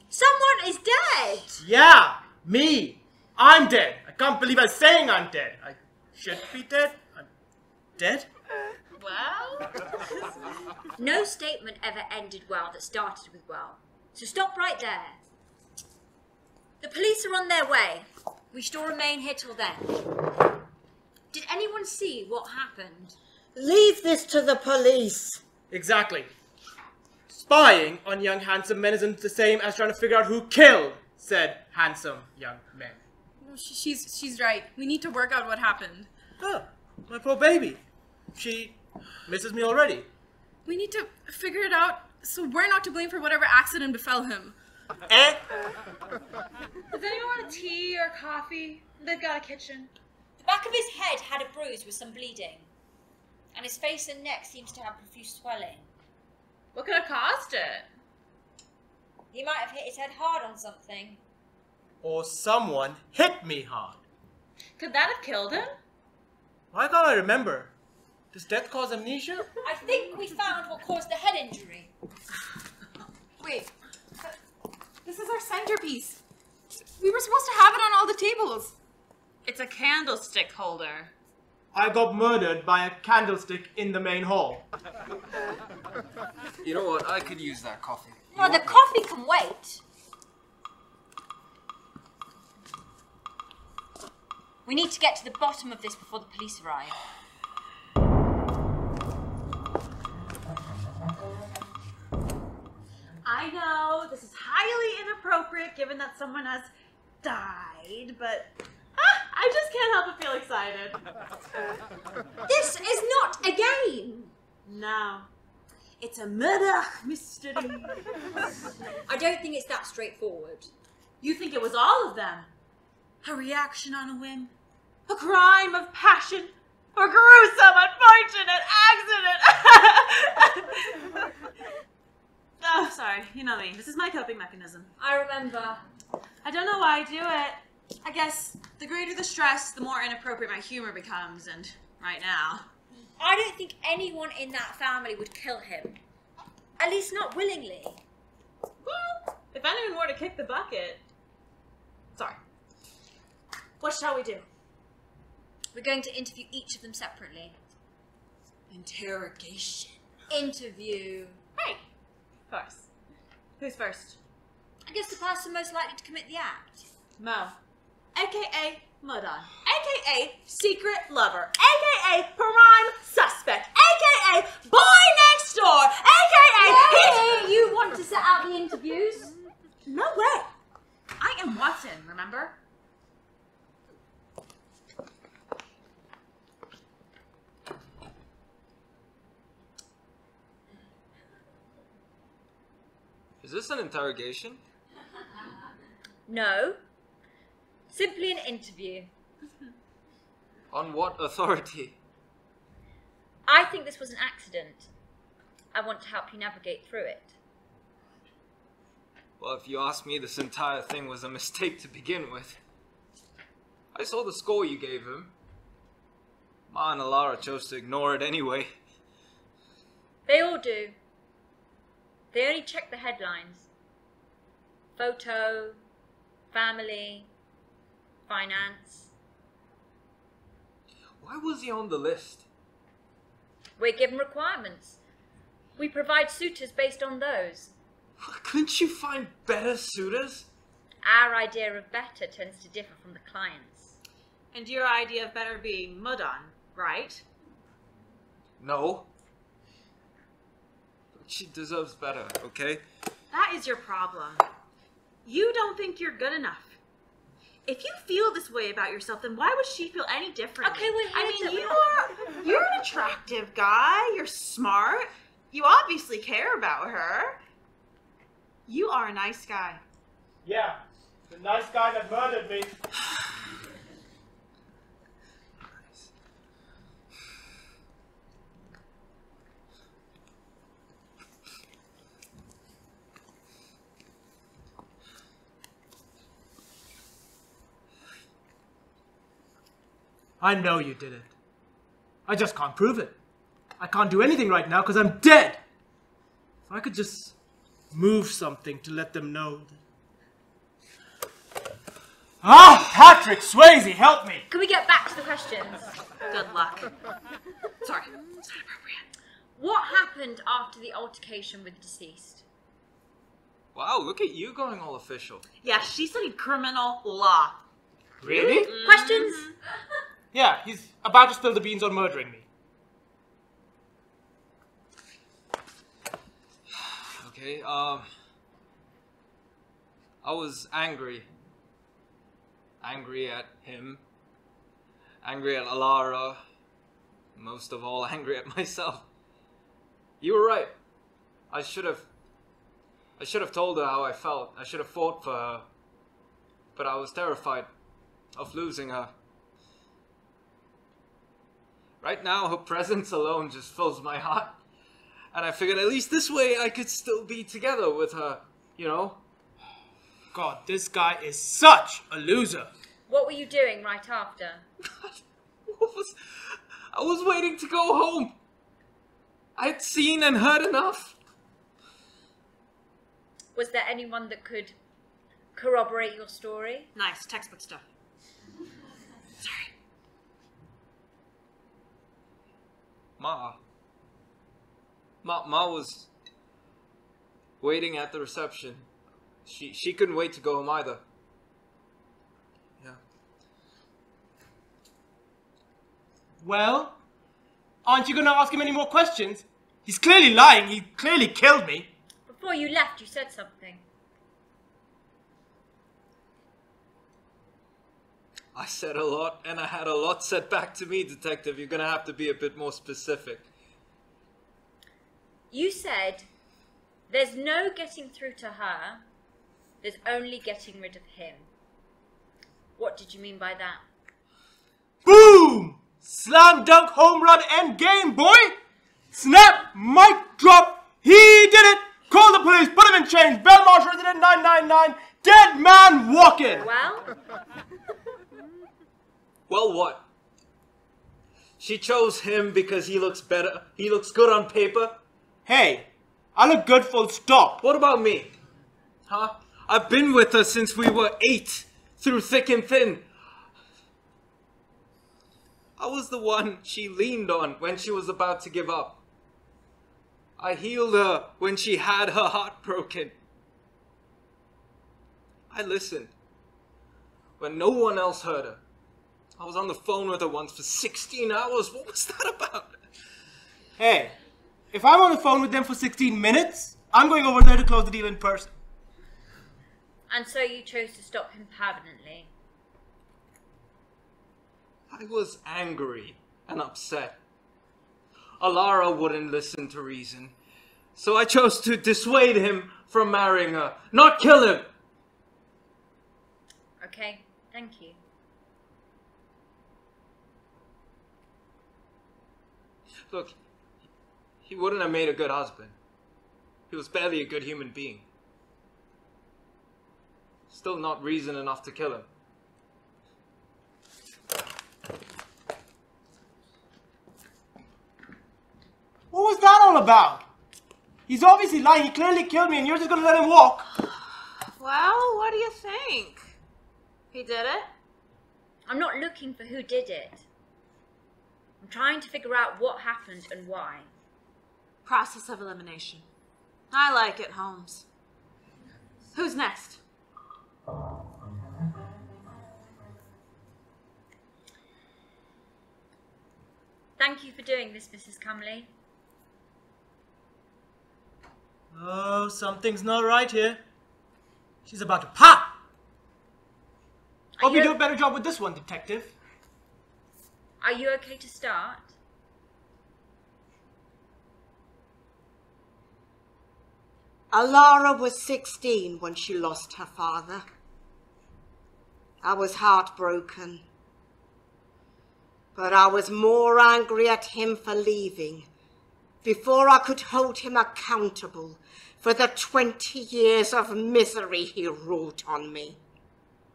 Someone is dead! Yeah, me. I'm dead. I can't believe I'm saying I'm dead. I should be dead. I'm dead? Well, No statement ever ended well that started with well. So stop right there. The police are on their way. We should all remain here till then. Did anyone see what happened? Leave this to the police. Exactly. Spying on young handsome men isn't the same as trying to figure out who killed said handsome young men. No, she's right. We need to work out what happened. Oh, my poor baby. She misses me already. We need to figure it out so we're not to blame for whatever accident befell him. Eh? does anyone want a tea or coffee? They've got a kitchen. The back of his head had a bruise with some bleeding. And his face and neck seems to have profuse swelling. What could have caused it? He might have hit his head hard on something. Or someone hit me hard. Could that have killed him? Why can't I remember? Does death cause amnesia? I think we found what caused the head injury. Wait, this is our centerpiece. We were supposed to have it on all the tables. It's a candlestick holder. I got murdered by a candlestick in the main hall. You know what? I could use that coffee. Well, the coffee can wait. We need to get to the bottom of this before the police arrive. I know this is highly inappropriate given that someone has died, but I just can't help but feel excited. This is not a game. No, it's a murder mystery. I don't think it's that straightforward. You think it was all of them? A reaction on a whim? A crime of passion? A gruesome, unfortunate accident? Oh, sorry. You know me. This is my coping mechanism. I remember. I don't know why I do it. I guess the greater the stress, the more inappropriate my humor becomes, and right now. I don't think anyone in that family would kill him. At least not willingly. Well, if anyone were to kick the bucket. Sorry. What shall we do? We're going to interview each of them separately. Interrogation. Interview. Right. Of course. Who's first? I guess the person most likely to commit the act. Mo. AKA Mudon. AKA Secret Lover. AKA Prime Suspect. AKA Boy Next Door. AKA... Hey, you want to set out the interviews? No way. I am Watson, remember? Is this an interrogation? No. Simply an interview. On what authority? I think this was an accident. I want to help you navigate through it. Well, if you ask me, this entire thing was a mistake to begin with. I saw the score you gave him. Ma and Alara chose to ignore it anyway. They all do. They only check the headlines. Photo, family, finance. Why was he on the list? We're given requirements. We provide suitors based on those. Couldn't you find better suitors? Our idea of better tends to differ from the client's. And your idea of better being mud on, right? No. But she deserves better, okay? That is your problem. You don't think you're good enough. If you feel this way about yourself, then why would she feel any different? Okay, you're an attractive guy. You're smart. You obviously care about her. You are a nice guy. Yeah, the nice guy that murdered me. I know you did it. I just can't prove it. I can't do anything right now because I'm dead. If I could just move something to let them know. Patrick Swayze, help me! Can we get back to the questions? Good luck. Sorry, it's not appropriate. What happened after the altercation with the deceased? Wow, look at you going all official. Yeah, she studied criminal law. Really? Questions? Yeah, he's about to spill the beans on murdering me. Okay, I was angry. Angry at him. Angry at Alara. Most of all, angry at myself. You were right. I should have told her how I felt. I should have fought for her. But I was terrified of losing her. Right now, her presence alone just fills my heart. And I figured at least this way I could still be together with her, you know? God, this guy is such a loser. What were you doing right after? I was waiting to go home. I had seen and heard enough. Was there anyone that could corroborate your story? Nice, textbook stuff. Sorry. Ma was waiting at the reception. She couldn't wait to go home either. Yeah. Well, aren't you going to ask him any more questions? He's clearly lying. He clearly killed me. Before you left, you said something. I said a lot, and I had a lot said back to me, Detective. You're gonna have to be a bit more specific. You said, there's no getting through to her, there's only getting rid of him. What did you mean by that? Boom! Slam dunk, home run, end game, boy! Snap, mic drop, he did it! Call the police, put him in chains, Belmarsh resident 999, dead man walking! Well? Well, what? She chose him because he looks better. He looks good on paper. Hey, I look good full stop. What about me? Huh? I've been with her since we were 8, through thick and thin. I was the one she leaned on when she was about to give up. I healed her when she had her heart broken. I listened when no one else heard her. I was on the phone with her once for 16 hours. What was that about? Hey, if I'm on the phone with them for 16 minutes, I'm going over there to close the deal in person. And so you chose to stop him permanently? I was angry and upset. Alara wouldn't listen to reason. So I chose to dissuade him from marrying her, not kill him. Okay, thank you. Look, he wouldn't have made a good husband. He was barely a good human being. Still not reason enough to kill him. What was that all about? He's obviously lying. He clearly killed me and you're just going to let him walk. Well, what do you think? He did it? I'm not looking for who did it. I'm trying to figure out what happened and why. Process of elimination. I like it, Holmes. Who's next? Thank you for doing this, Mrs. Cumley. Oh, something's not right here. She's about to pop! Hope you do a better job with this one, detective. Are you okay to start? Alara was 16 when she lost her father. I was heartbroken. But I was more angry at him for leaving before I could hold him accountable for the 20 years of misery he wrought on me.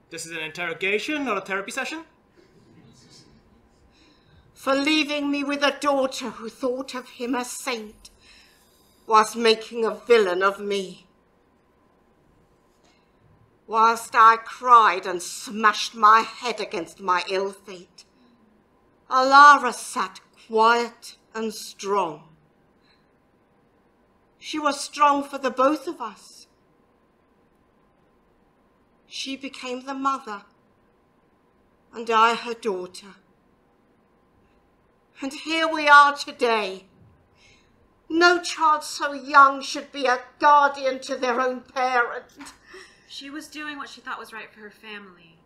This is an interrogation, not a therapy session? For leaving me with a daughter who thought of him as saint, whilst making a villain of me. Whilst I cried and smashed my head against my ill fate, Alara sat quiet and strong. She was strong for the both of us. She became the mother, and I her daughter. And here we are today. No child so young should be a guardian to their own parent. She was doing what she thought was right for her family.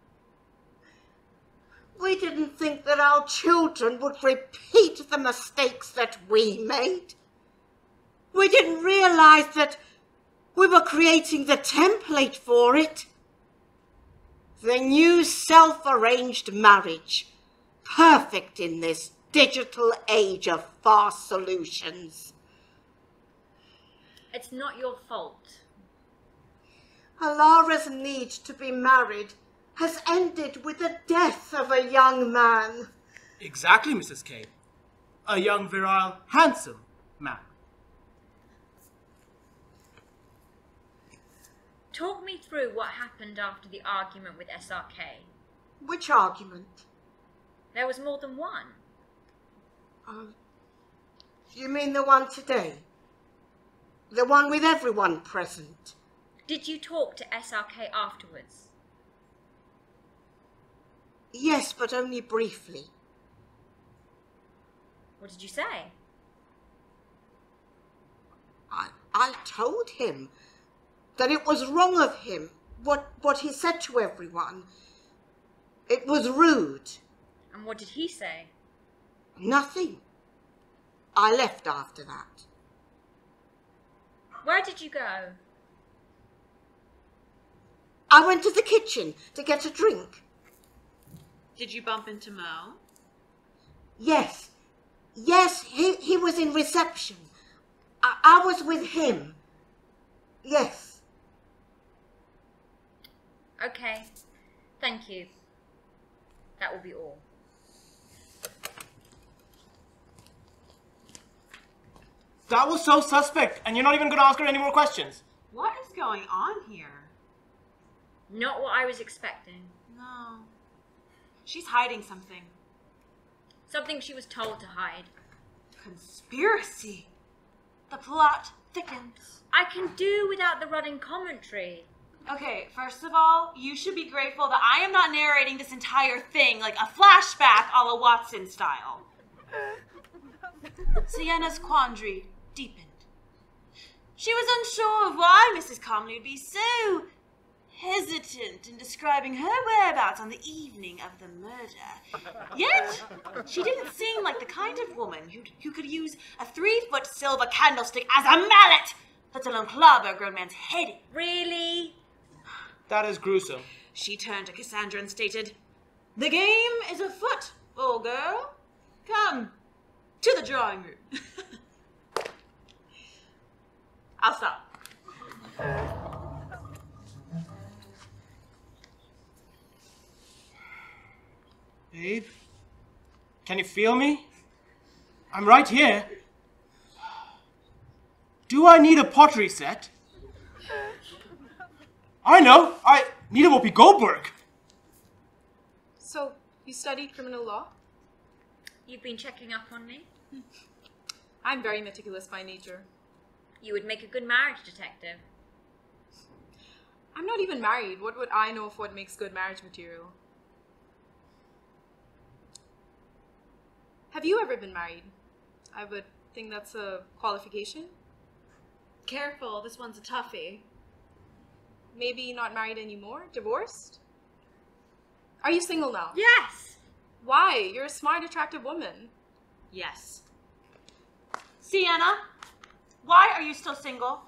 We didn't think that our children would repeat the mistakes that we made. We didn't realize that we were creating the template for it. The new self-arranged marriage, perfect in this digital age of fast solutions. It's not your fault. Alara's need to be married has ended with the death of a young man. Exactly, Mrs. K. A young, virile, handsome man. Talk me through what happened after the argument with SRK. Which argument? There was more than one. You mean the one today? The one with everyone present? Did you talk to SRK afterwards? Yes, but only briefly. What did you say? I told him that it was wrong of him, what he said to everyone. It was rude. And what did he say? Nothing. I left after that. Where did you go? I went to the kitchen to get a drink. Did you bump into Mo? Yes. Yes, he was in reception. I was with him. Yes. Okay. Thank you. That will be all. That was so suspect, and you're not even going to ask her any more questions. What is going on here? Not what I was expecting. No. She's hiding something. Something she was told to hide. Conspiracy. The plot thickens. I can do without the running commentary. Okay, first of all, you should be grateful that I am not narrating this entire thing like a flashback a la Watson style. Sienna's quandary deepened. She was unsure of why Mrs. Comley would be so hesitant in describing her whereabouts on the evening of the murder. Yet, she didn't seem like the kind of woman who could use a 3-foot silver candlestick as a mallet, let alone club a grown man's head in. Really? That is gruesome. She turned to Cassandra and stated, "The game is afoot, old girl. Come to the drawing room." I'll stop. Babe, can you feel me? I'm right here. Do I need a pottery set? I know, I need a Whoopi Goldberg. So, you studied criminal law? You've been checking up on me? I'm very meticulous by nature. You would make a good marriage detective. I'm not even married. What would I know of what makes good marriage material? Have you ever been married? I would think that's a qualification. Careful, this one's a toughie. Maybe not married anymore? Divorced? Are you single now? Yes! Why? You're a smart, attractive woman. Yes. Siyena, why are you still single?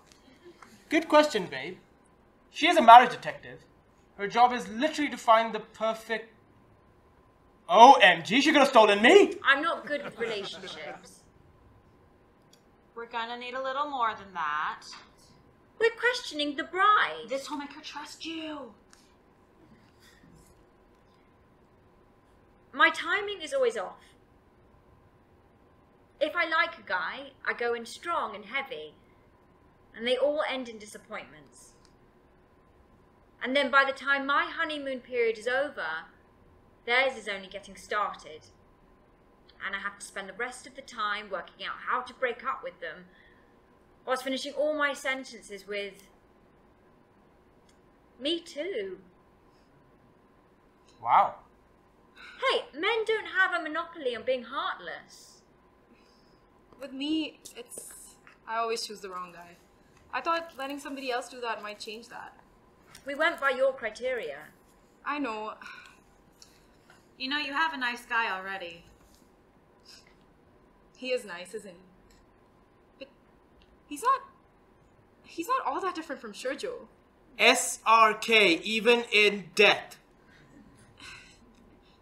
Good question, babe. She is a marriage detective. Her job is literally to find the perfect... OMG, she could have stolen me! I'm not good with relationships. We're gonna need a little more than that. We're questioning the bride. This will make her trust you. My timing is always off. If I like a guy, I go in strong and heavy, and they all end in disappointments. And then by the time my honeymoon period is over, theirs is only getting started. And I have to spend the rest of the time working out how to break up with them, whilst finishing all my sentences with, "Me too." Wow. Hey, men don't have a monopoly on being heartless. With me, I always choose the wrong guy. I thought letting somebody else do that might change that. We went by your criteria. I know. You know, you have a nice guy already. He is nice, isn't he? But he's not all that different from Shurjo. SRK, even in death.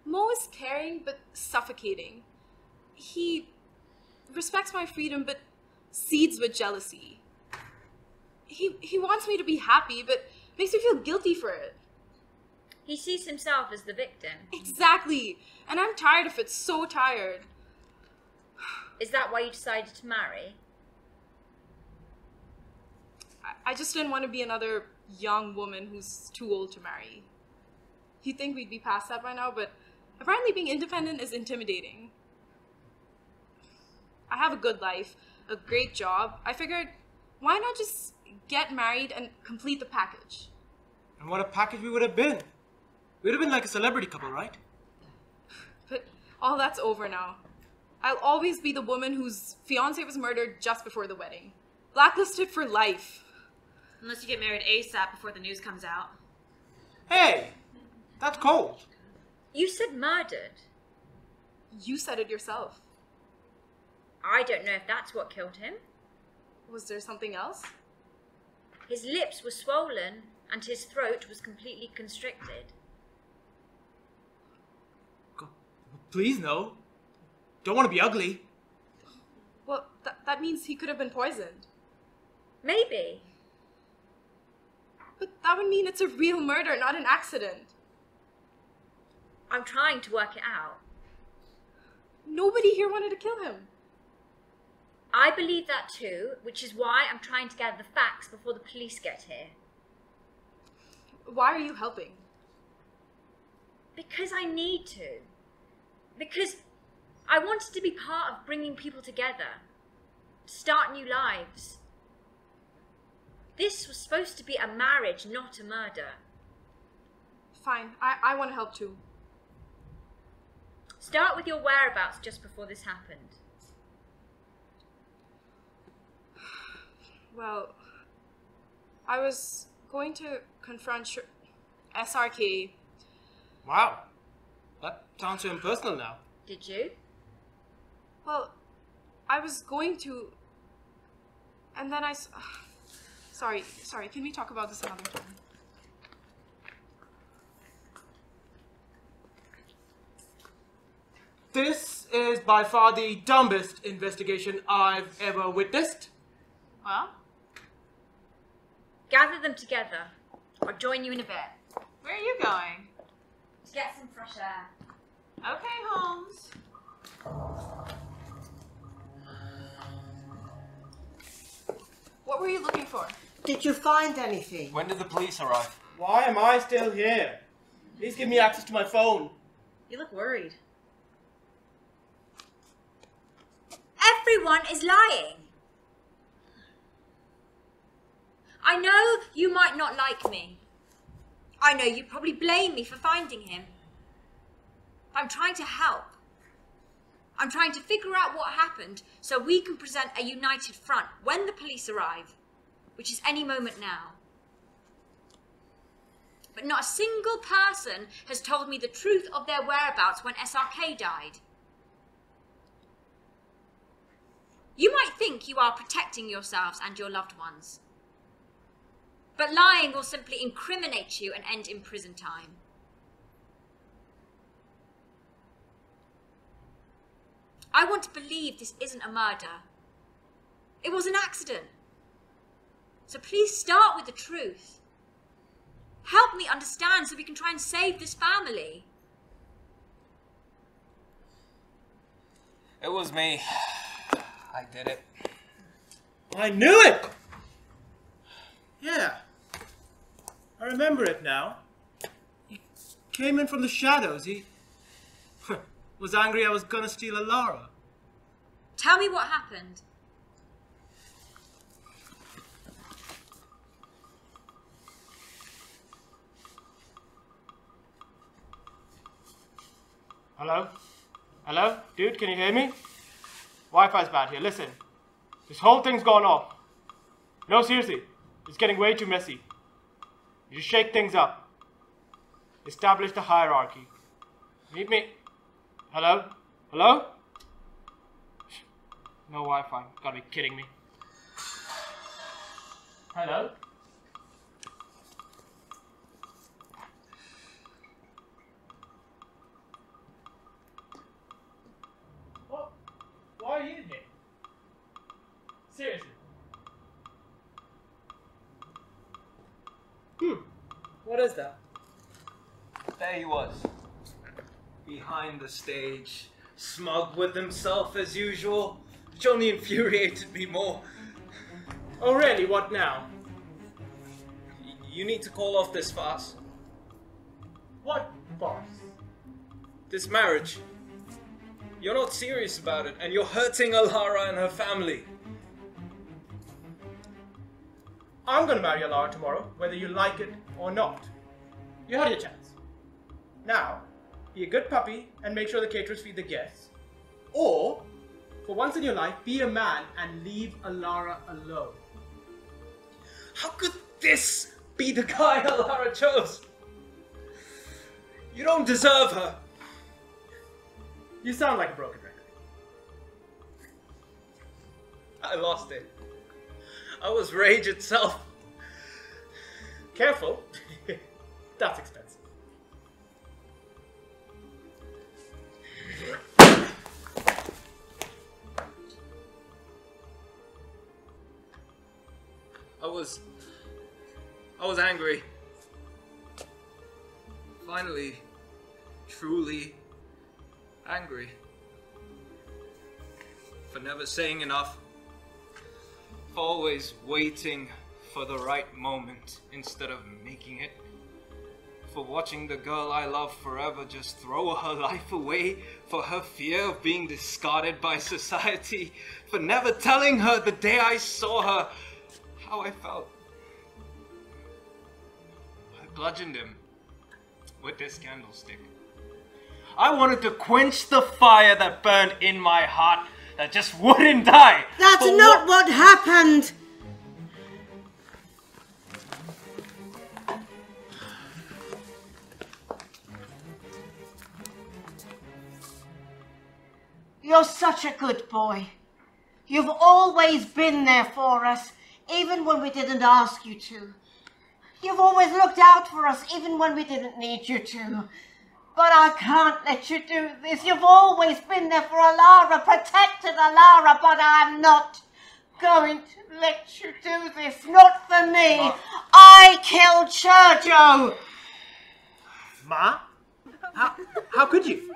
Mo is caring but suffocating. He respects my freedom but seethes with jealousy. He wants me to be happy but makes me feel guilty for it. He sees himself as the victim. Exactly. And I'm tired of it, so tired. Is that why you decided to marry? I just didn't want to be another young woman who's too old to marry. You'd think we'd be past that by now, but apparently being independent is intimidating. I have a good life, a great job. I figured, why not just get married and complete the package? And what a package we would have been. We would have been like a celebrity couple, right? But all that's over now. I'll always be the woman whose fiancé was murdered just before the wedding. Blacklisted for life. Unless you get married ASAP before the news comes out. Hey, that's cold. You said murdered. You said it yourself. I don't know if that's what killed him. Was there something else? His lips were swollen and his throat was completely constricted. Please, no. Don't want to be ugly. Well, that means he could have been poisoned. Maybe. But that would mean it's a real murder, not an accident. I'm trying to work it out. Nobody here wanted to kill him. I believe that too, which is why I'm trying to gather the facts before the police get here. Why are you helping? Because I need to. Because I wanted to be part of bringing people together. Start new lives. This was supposed to be a marriage, not a murder. Fine, I want to help too. Start with your whereabouts just before this happened. Well, I was going to confront SRK. Wow. That sounds so impersonal now. Did you? Well, I was going to, and then Sorry, can we talk about this another time? This is by far the dumbest investigation I've ever witnessed. Well, Gather them together. I'll join you in a bit. where are you going? To get some fresh air. Okay, Holmes. What were you looking for? Did you find anything? When did the police arrive? Why am I still here? Please give me access to my phone. You look worried. Everyone is lying. I know you might not like me. I know you probably blame me for finding him. I'm trying to help. I'm trying to figure out what happened so we can present a united front when the police arrive, which is any moment now. But not a single person has told me the truth of their whereabouts when SRK died. You might think you are protecting yourselves and your loved ones, but lying will simply incriminate you and end in prison time. I want to believe this isn't a murder. It was an accident. So please start with the truth. Help me understand so we can try and save this family. It was me. I did it. I knew it! Yeah. I remember it now. He came in from the shadows. He was angry I was gonna steal Alara. Tell me what happened. Hello? Hello? Dude, can you hear me? Wi-Fi's bad here. Listen. This whole thing's gone off. No, seriously. It's getting way too messy. You just shake things up. Establish the hierarchy. Meet me. Hello? Hello? No Wi-Fi. Gotta be kidding me. Hello? What? Why are you in here? Seriously? What is that? There he was, behind the stage, smug with himself as usual, which only infuriated me more. Oh really? What now? You need to call off this farce. What farce? This marriage. You're not serious about it, and you're hurting Alara and her family. I'm gonna marry Alara tomorrow, whether you like it or not. You had your chance. Now, be a good puppy and make sure the caterers feed the guests. Or, for once in your life, be a man and leave Alara alone. How could this be the guy Alara chose? You don't deserve her. You sound like a broken record. I lost it. I was rage itself. Careful. That's expensive. I was angry. Finally, truly angry. For never saying enough. For always waiting for the right moment instead of making it. For watching the girl I love forever just throw her life away for her fear of being discarded by society. For never telling her the day I saw her how I felt. I bludgeoned him with this candlestick. I wanted to quench the fire that burned in my heart that just wouldn't die. That's But not what happened! You're such a good boy. You've always been there for us, even when we didn't ask you to. You've always looked out for us, even when we didn't need you to. But I can't let you do this. You've always been there for Alara, protected Alara, but I'm not going to let you do this. Not for me. I killed Churcho. Ma? How could you?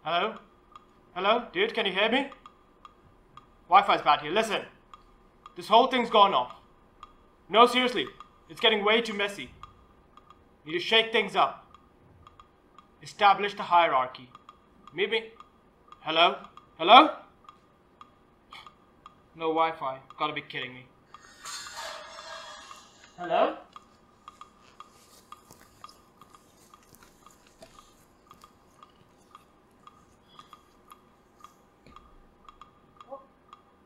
Hello? Hello? Dude, can you hear me? Wi-Fi's bad here. Listen. This whole thing's gone off. No, seriously. It's getting way too messy. Need to shake things up. Establish the hierarchy. Maybe... Hello? Hello? No Wi-Fi. Gotta be kidding me. Hello?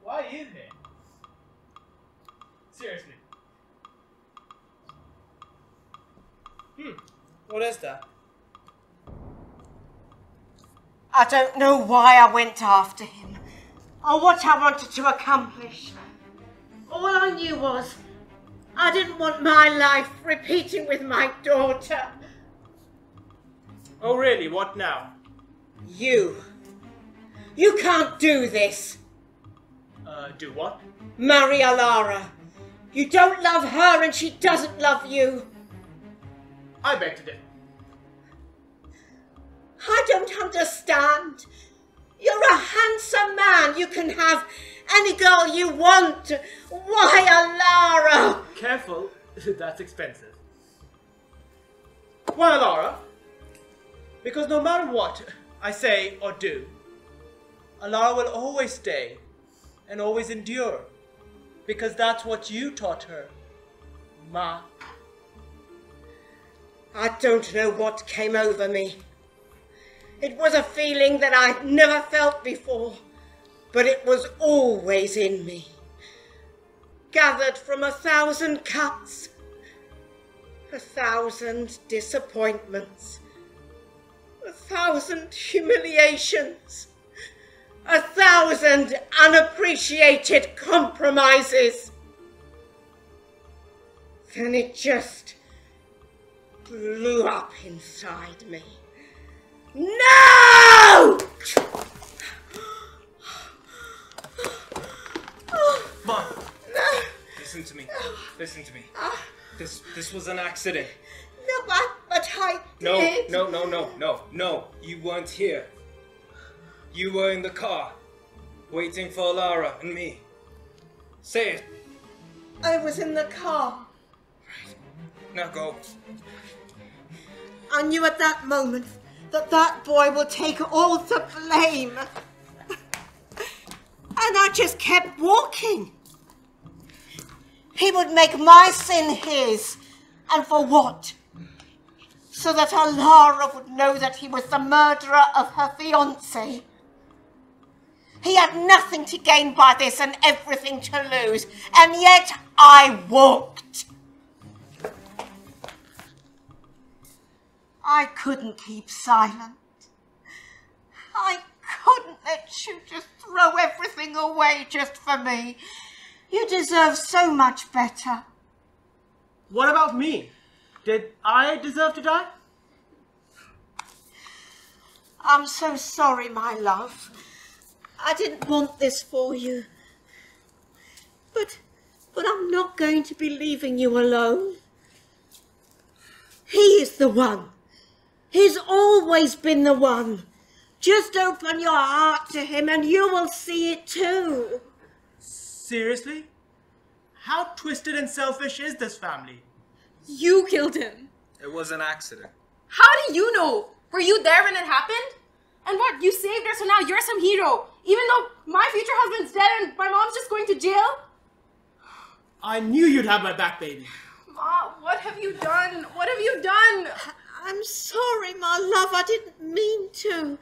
Why are you here? Seriously. What is that? I don't know why I went after him, or what I wanted to accomplish. All I knew was I didn't want my life repeating with my daughter. Oh really? What now? You can't do this. Do what? Marry Alara. You don't love her and she doesn't love you. I beg to differ. I don't understand. You're a handsome man. You can have any girl you want. Why Alara? Careful, that's expensive. Why Alara? Because no matter what I say or do, Alara will always stay and always endure. Because that's what you taught her, Ma. I don't know what came over me. It was a feeling that I'd never felt before, but it was always in me. Gathered from 1,000 cuts, 1,000 disappointments, 1,000 humiliations, 1,000 unappreciated compromises. Then it just blew up inside me. No! Mom, listen to me. Listen to me. This was an accident. No, but I No, did. no. You weren't here. You were in the car, waiting for Lara and me. Say it. I was in the car. Now go. I knew at that moment that that boy will take all the blame. And I just kept walking. He would make my sin his. And for what? So that Alara would know that he was the murderer of her fiancé. He had nothing to gain by this and everything to lose. And yet I walked. I couldn't keep silent. I couldn't let you just throw everything away just for me. You deserve so much better. What about me? Did I deserve to die? I'm so sorry, my love. I didn't want this for you. But I'm not going to be leaving you alone. He is the one. He's always been the one. Just open your heart to him and you will see it too. Seriously? How twisted and selfish is this family? You killed him. It was an accident. How do you know? Were you there when it happened? And what, you saved her, so now you're some hero, even though my future husband's dead and my mom's just going to jail? I knew you'd have my back, baby. Ma, what have you done? What have you done? I'm sorry, my love. I didn't mean to.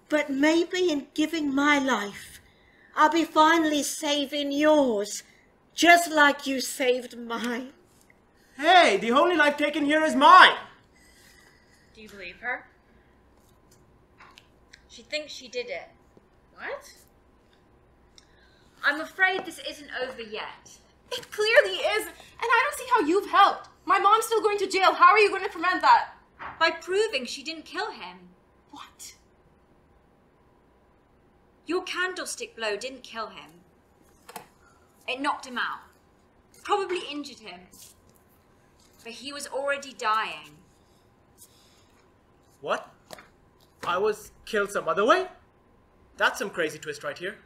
But maybe in giving my life, I'll be finally saving yours, just like you saved mine. Hey, the only life taken here is mine. Do you believe her? She thinks she did it. What? I'm afraid this isn't over yet. It clearly is, and I don't see how you've helped. My mom's still going to jail. How are you going to prevent that? By proving she didn't kill him. What? Your candlestick blow didn't kill him. It knocked him out. Probably injured him. But he was already dying. What? I was killed some other way? That's some crazy twist right here.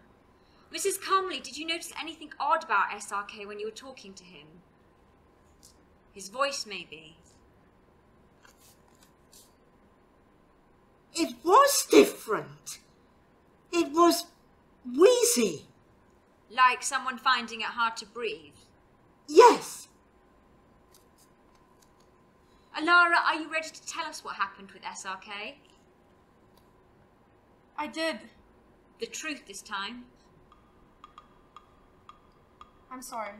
Mrs. Comley, did you notice anything odd about SRK when you were talking to him? His voice, maybe. It was different. It was wheezy. Like someone finding it hard to breathe. Yes. Alara, are you ready to tell us what happened with SRK? I did. The truth this time. I'm sorry.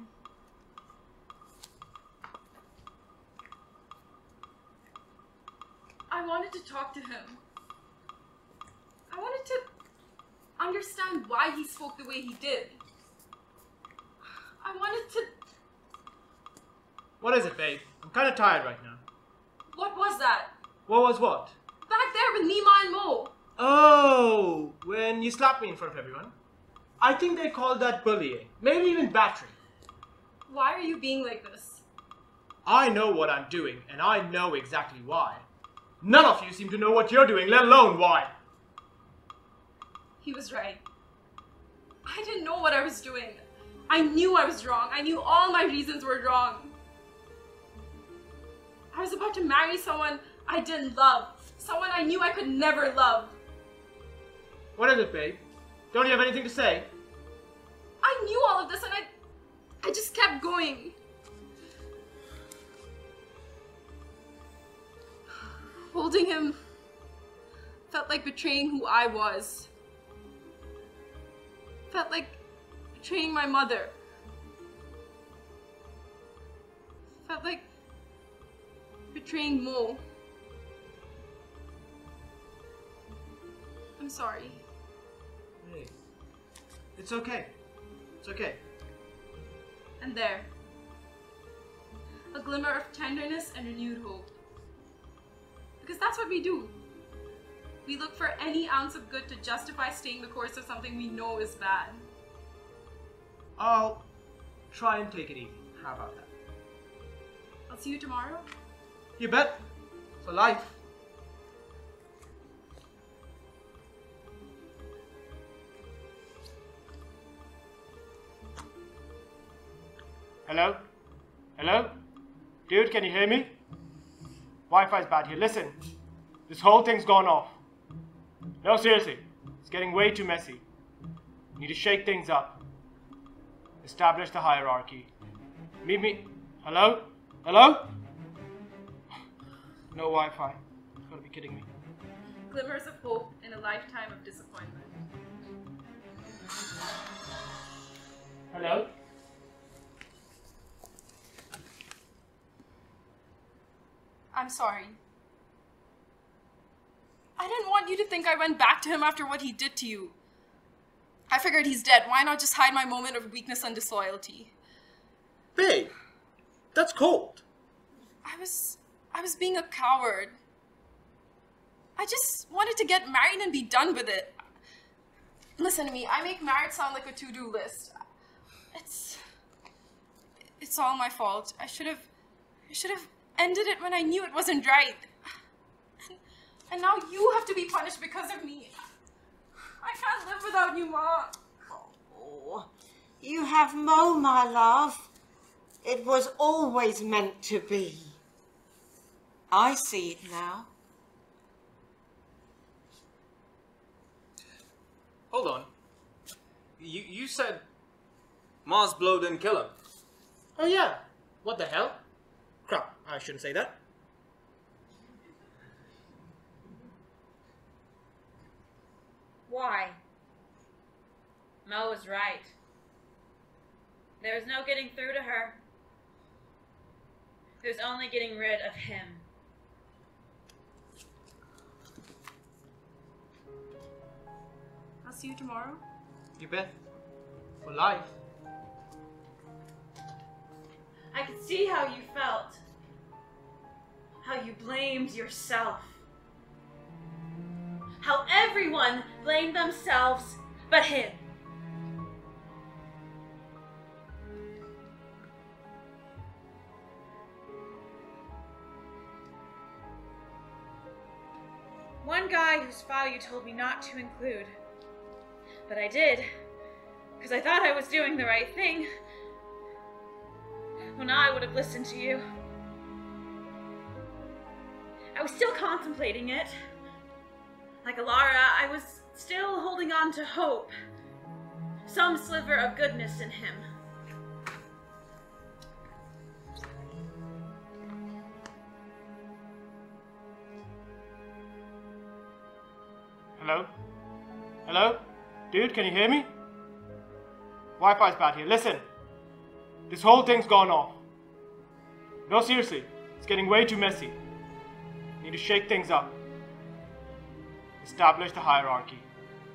I wanted to talk to him. I wanted to understand why he spoke the way he did. I wanted to... What is it, babe? I'm kind of tired right now. What was that? What was what? Back there with Nima and Mo. Oh, when you slapped me in front of everyone. I think they called that bullying. Maybe even battery. Why are you being like this? I know what I'm doing, and I know exactly why. None of you seem to know what you're doing, let alone why. He was right. I didn't know what I was doing. I knew I was wrong. I knew all my reasons were wrong. I was about to marry someone I didn't love. Someone I knew I could never love. What is it, babe? Don't you have anything to say? I knew all of this and I just kept going. Holding him felt like betraying who I was. Felt like betraying my mother. Felt like betraying Mo. I'm sorry. Hey, it's okay. It's okay. And there, a glimmer of tenderness and renewed hope. Because that's what we do. We look for any ounce of good to justify staying the course of something we know is bad. I'll try and take it easy. How about that? I'll see you tomorrow. You bet. For life. Hello? Hello? Dude, can you hear me? Wi-Fi's bad here. Listen, this whole thing's gone off. No, seriously, it's getting way too messy. You need to shake things up. Establish the hierarchy. Meet me. Hello? Hello? No Wi-Fi. You've got to be kidding me. Glimmers of hope in a lifetime of disappointment. Hello? I'm sorry. I didn't want you to think I went back to him after what he did to you. I figured he's dead. Why not just hide my moment of weakness and disloyalty? Babe, that's cold. I was being a coward. I just wanted to get married and be done with it. Listen to me, I make marriage sound like a to-do list. It's all my fault. I should have ended it when I knew it wasn't right. And now you have to be punished because of me. I can't live without you, Ma. Oh, you have Mo, my love. It was always meant to be. I see it now. Hold on. You said Ma's blow didn't kill him. Oh yeah. What the hell? Crap, I shouldn't say that. Why? Mo was right. There was no getting through to her. There was only getting rid of him. I'll see you tomorrow. You bet. For life. I could see how you felt. How you blamed yourself. How everyone blamed themselves but him. One guy whose file you told me not to include. But I did, because I thought I was doing the right thing. Well, now I would have listened to you. I was still contemplating it. Like Alara, I was still holding on to hope. Some sliver of goodness in him. Hello? Hello? Dude, can you hear me? Wi-Fi's bad here. Listen. This whole thing's gone off. No, seriously. It's getting way too messy. Need to shake things up. Establish the hierarchy.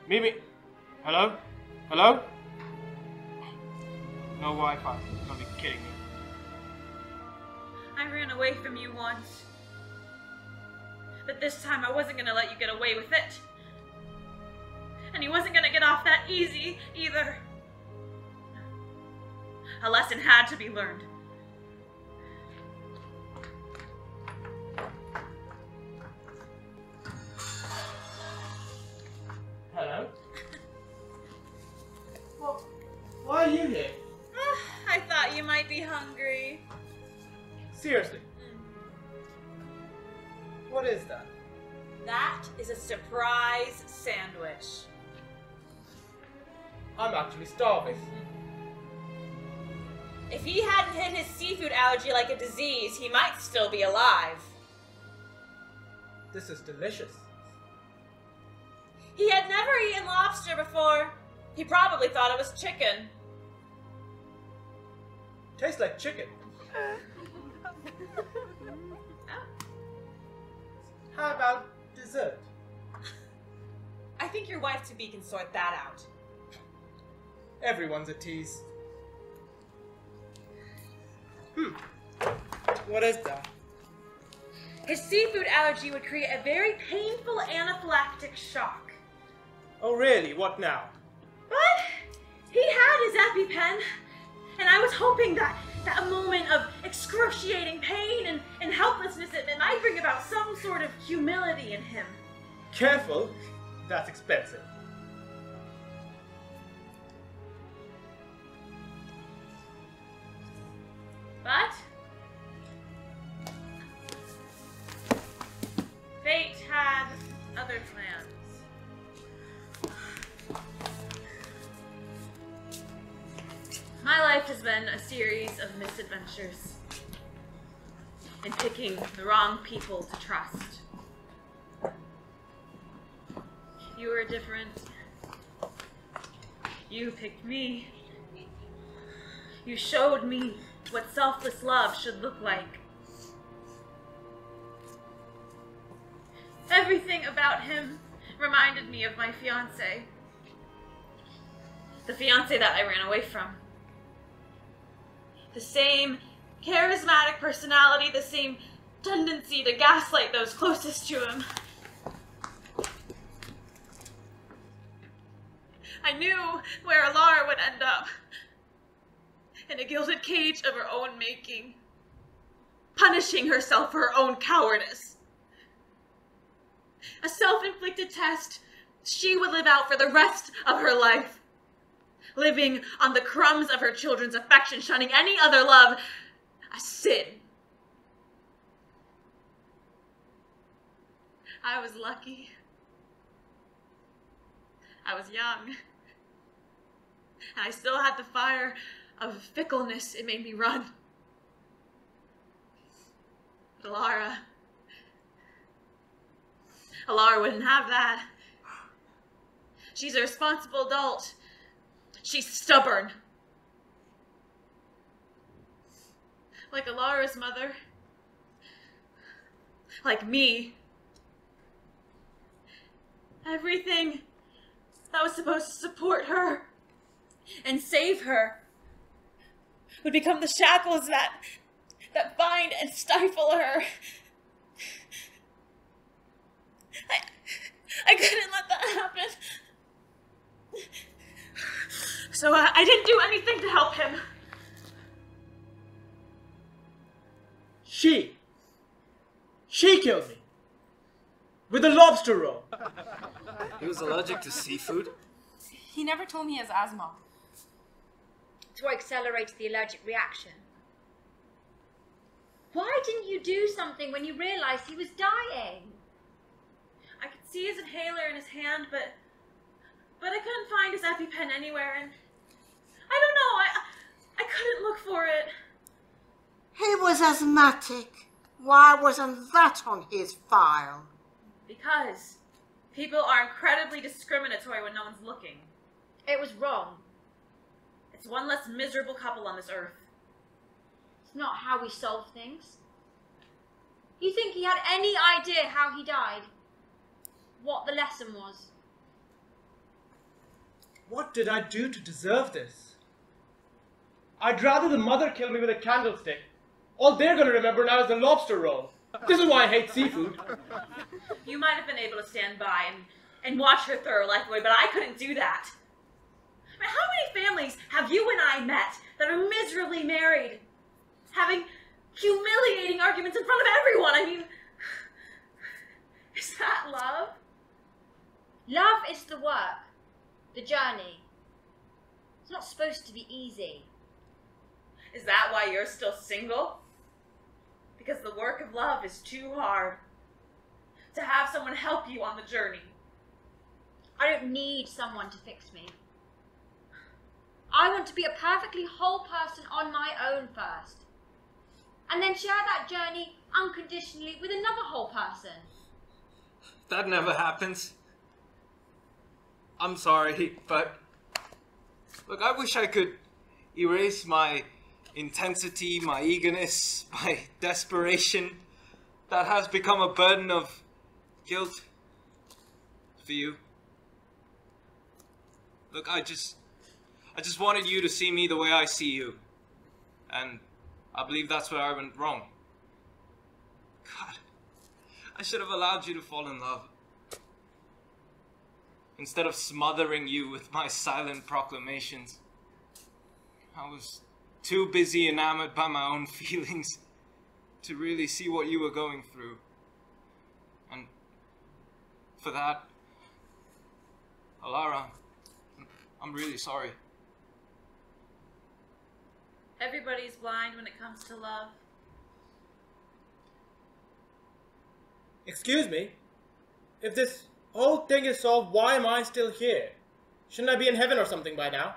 Mimi. Hello? Hello? No Wi-Fi. You gotta be kidding me. I ran away from you once. But this time I wasn't gonna let you get away with it. And he wasn't gonna get off that easy, either. A lesson had to be learned. Hello? Well, why are you here? I thought you might be hungry. Seriously? What is that? That is a surprise sandwich. I'm actually starving. If he hadn't hit his seafood allergy like a disease, he might still be alive. This is delicious. He had never eaten lobster before. He probably thought it was chicken. Tastes like chicken. How about dessert? I think your wife-to-be can sort that out. Everyone's a tease. What is that? His seafood allergy would create a very painful anaphylactic shock. Oh really? What now? But he had his EpiPen, and I was hoping that moment of excruciating pain and helplessness, it might bring about some sort of humility in him. Careful, that's expensive. But fate had other plans. My life has been a series of misadventures in picking the wrong people to trust. You were different. You picked me. You showed me what selfless love should look like. Everything about him reminded me of my fiancé. The fiancé that I ran away from. The same charismatic personality, the same tendency to gaslight those closest to him. I knew where Alara would end up. In a gilded cage of her own making, punishing herself for her own cowardice. A self-inflicted test she would live out for the rest of her life, living on the crumbs of her children's affection, shunning any other love, a sin. I was lucky. I was young. And I still had the fire of fickleness it made me run. But Alara wouldn't have that. She's a responsible adult. She's stubborn. Like Alara's mother. Like me. Everything that was supposed to support her and save her would become the shackles that bind and stifle her. I couldn't let that happen. So I didn't do anything to help him. She killed me. With a lobster roll. He was allergic to seafood? He never told me he has asthma. To accelerate the allergic reaction. Why didn't you do something when you realized he was dying? I could see his inhaler in his hand, but I couldn't find his EpiPen anywhere, and I don't know, I couldn't look for it. He was asthmatic. Why wasn't that on his file? Because people are incredibly discriminatory when no one's looking. It was wrong. It's one less miserable couple on this earth. It's not how we solve things. You think he had any idea how he died? What the lesson was? What did I do to deserve this? I'd rather the mother kill me with a candlestick. All they're going to remember now is the lobster roll. This is why I hate seafood. You might have been able to stand by and watch her throw her life away, but I couldn't do that. I mean, how many families have you and I met that are miserably married, having humiliating arguments in front of everyone? I mean, is that love? Love is the work, the journey. It's not supposed to be easy. Is that why you're still single? Because the work of love is too hard. To have someone help you on the journey. I don't need someone to fix me. I want to be a perfectly whole person on my own first. And then share that journey unconditionally with another whole person. That never happens. I'm sorry, but look, I wish I could erase my intensity, my eagerness, my desperation that has become a burden of guilt for you. Look, I just wanted you to see me the way I see you. And I believe that's where I went wrong. God, I should have allowed you to fall in love. Instead of smothering you with my silent proclamations. I was too busy enamored by my own feelings to really see what you were going through. And for that, Alara, I'm really sorry. Everybody's blind when it comes to love. Excuse me? If this whole thing is solved, why am I still here? Shouldn't I be in heaven or something by now?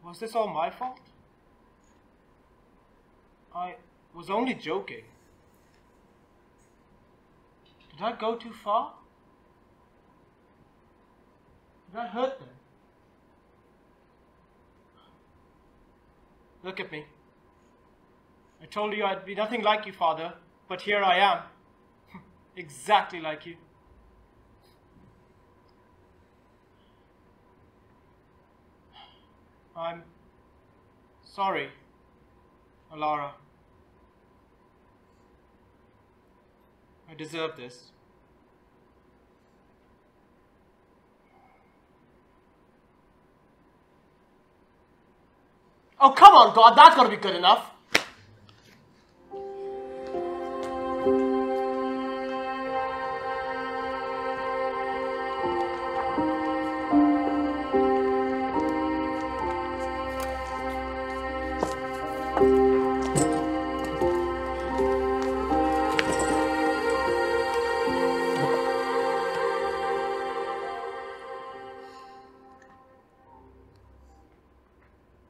Was this all my fault? I was only joking. Did I go too far? Did I hurt them? Look at me. I told you I'd be nothing like you, Father, but here I am. Exactly like you. I'm sorry, Alara. I deserve this. Oh, come on, God, that's gotta be good enough.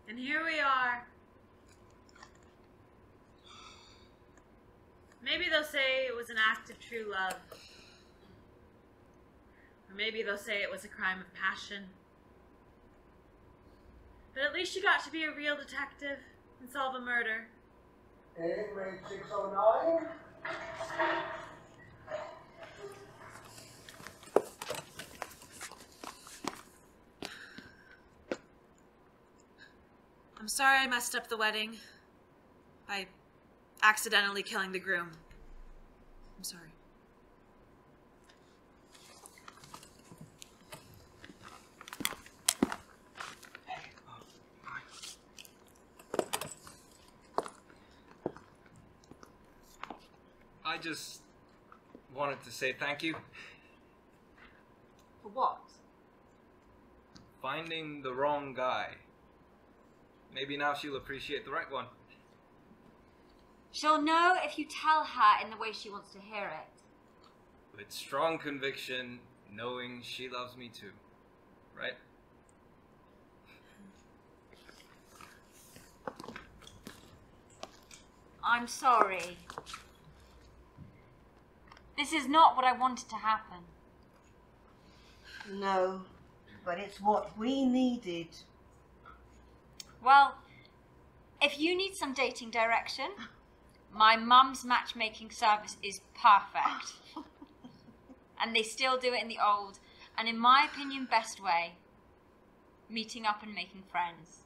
And here we are. Maybe they'll say it was an act of true love. Or maybe they'll say it was a crime of passion. But at least you got to be a real detective and solve a murder. Grade 609. I'm sorry I messed up the wedding by accidentally killing the groom. I'm sorry. I just wanted to say thank you. For what? Finding the wrong guy. Maybe now she'll appreciate the right one. She'll know if you tell her in the way she wants to hear it. With strong conviction, knowing she loves me too. Right? I'm sorry. This is not what I wanted to happen. No, but it's what we needed. Well, if you need some dating direction, my mum's matchmaking service is perfect. And they still do it in the old, and in my opinion, best way. Meeting up and making friends.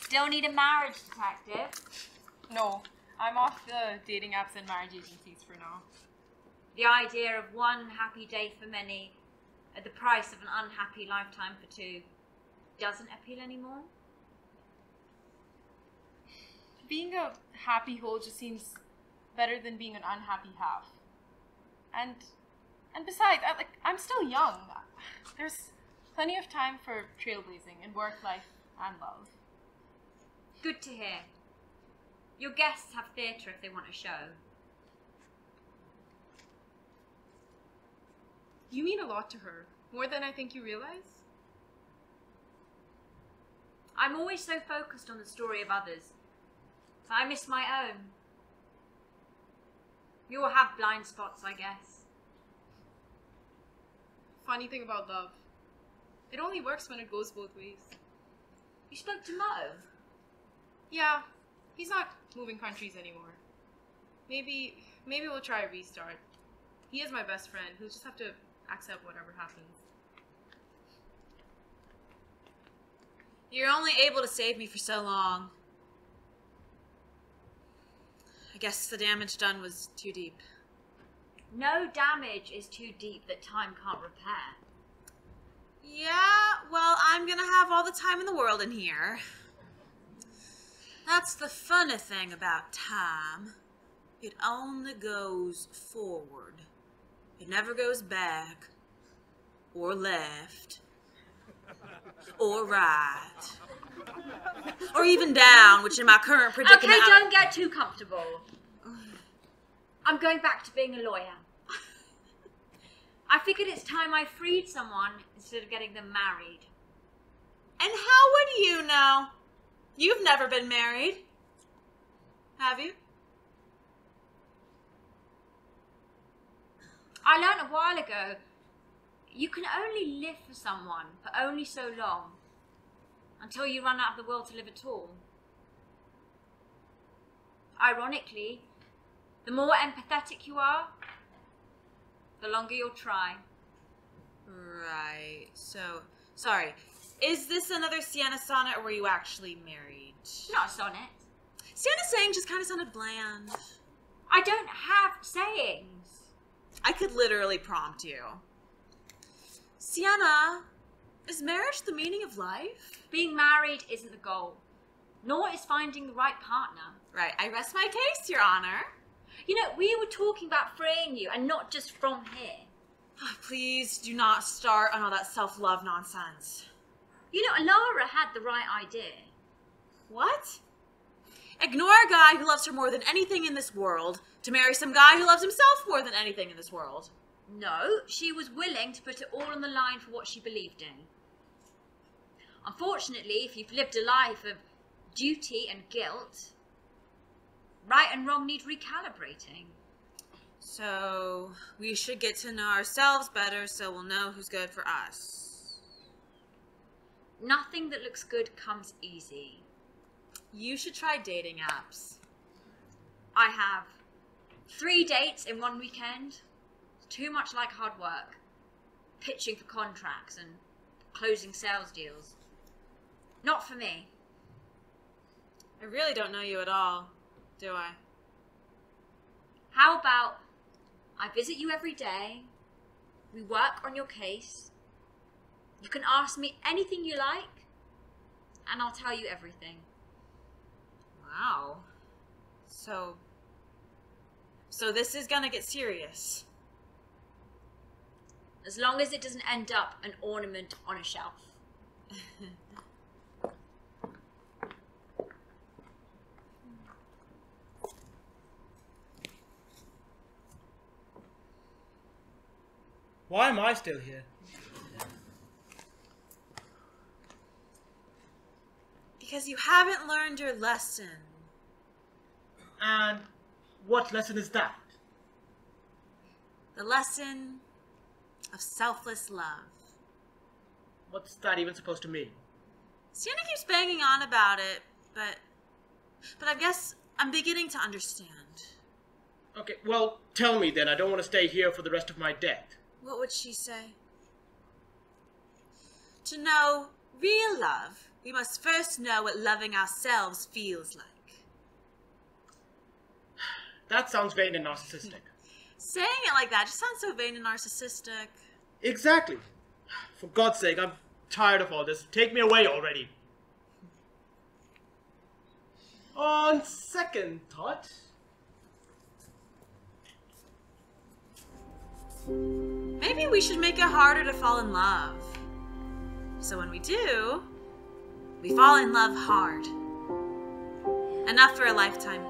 Still need a marriage detective? No, I'm off the dating apps and marriage agencies for now. The idea of one happy day for many at the price of an unhappy lifetime for two doesn't appeal anymore? Being a happy whole just seems better than being an unhappy half. And besides, I'm still young. There's plenty of time for trailblazing in work, life, and love. Good to hear. Your guests have theatre if they want a show. You mean a lot to her, more than I think you realize. I'm always so focused on the story of others. I miss my own. We all have blind spots, I guess. Funny thing about love. It only works when it goes both ways. You spoke to Mo? Yeah, he's not moving countries anymore. Maybe we'll try a restart. He is my best friend. He'll just have to accept whatever happens. You're only able to save me for so long. I guess the damage done was too deep. No damage is too deep that time can't repair. Yeah, well, I'm gonna have all the time in the world in here. That's the funny thing about time. It only goes forward. It never goes back, or left, or right, or even down, which in my current predicament... Okay, don't get too comfortable. I'm going back to being a lawyer. I figured it's time I freed someone instead of getting them married. And how would you know? You've never been married, have you? I learned a while ago, you can only live for someone for only so long, until you run out of the world to live at all. Ironically, the more empathetic you are, the longer you'll try. Right, so, sorry. Is this another Siyena sonnet, or were you actually married? Not a sonnet. Siyena saying just kind of sounded bland. I don't have sayings. I could literally prompt you. Siyena, is marriage the meaning of life? Being married isn't the goal, nor is finding the right partner. Right, I rest my case, Your Honor. You know, we were talking about freeing you, and not just from here. Oh, please do not start on all that self-love nonsense. You know, Alara had the right idea. What? Ignore a guy who loves her more than anything in this world to marry some guy who loves himself more than anything in this world. No, she was willing to put it all on the line for what she believed in. Unfortunately, if you've lived a life of duty and guilt, right and wrong need recalibrating. So, we should get to know ourselves better so we'll know who's good for us. Nothing that looks good comes easy. You should try dating apps. I have 3 dates in one weekend. Too much like hard work. Pitching for contracts and closing sales deals. Not for me. I really don't know you at all, do I? How about I visit you every day, we work on your case, you can ask me anything you like, and I'll tell you everything. Wow. So this is gonna get serious. As long as it doesn't end up an ornament on a shelf. Why am I still here? Because you haven't learned your lesson. And what lesson is that? The lesson of selfless love. What's that even supposed to mean? Siyena keeps banging on about it, but I guess I'm beginning to understand. Okay, well, tell me then. I don't want to stay here for the rest of my death. What would she say? To know real love, we must first know what loving ourselves feels like. That sounds vain and narcissistic. Saying it like that just sounds so vain and narcissistic. Exactly. For God's sake, I'm tired of all this. Take me away already. On second thought... Maybe we should make it harder to fall in love. So when we do, we fall in love hard. Enough for a lifetime.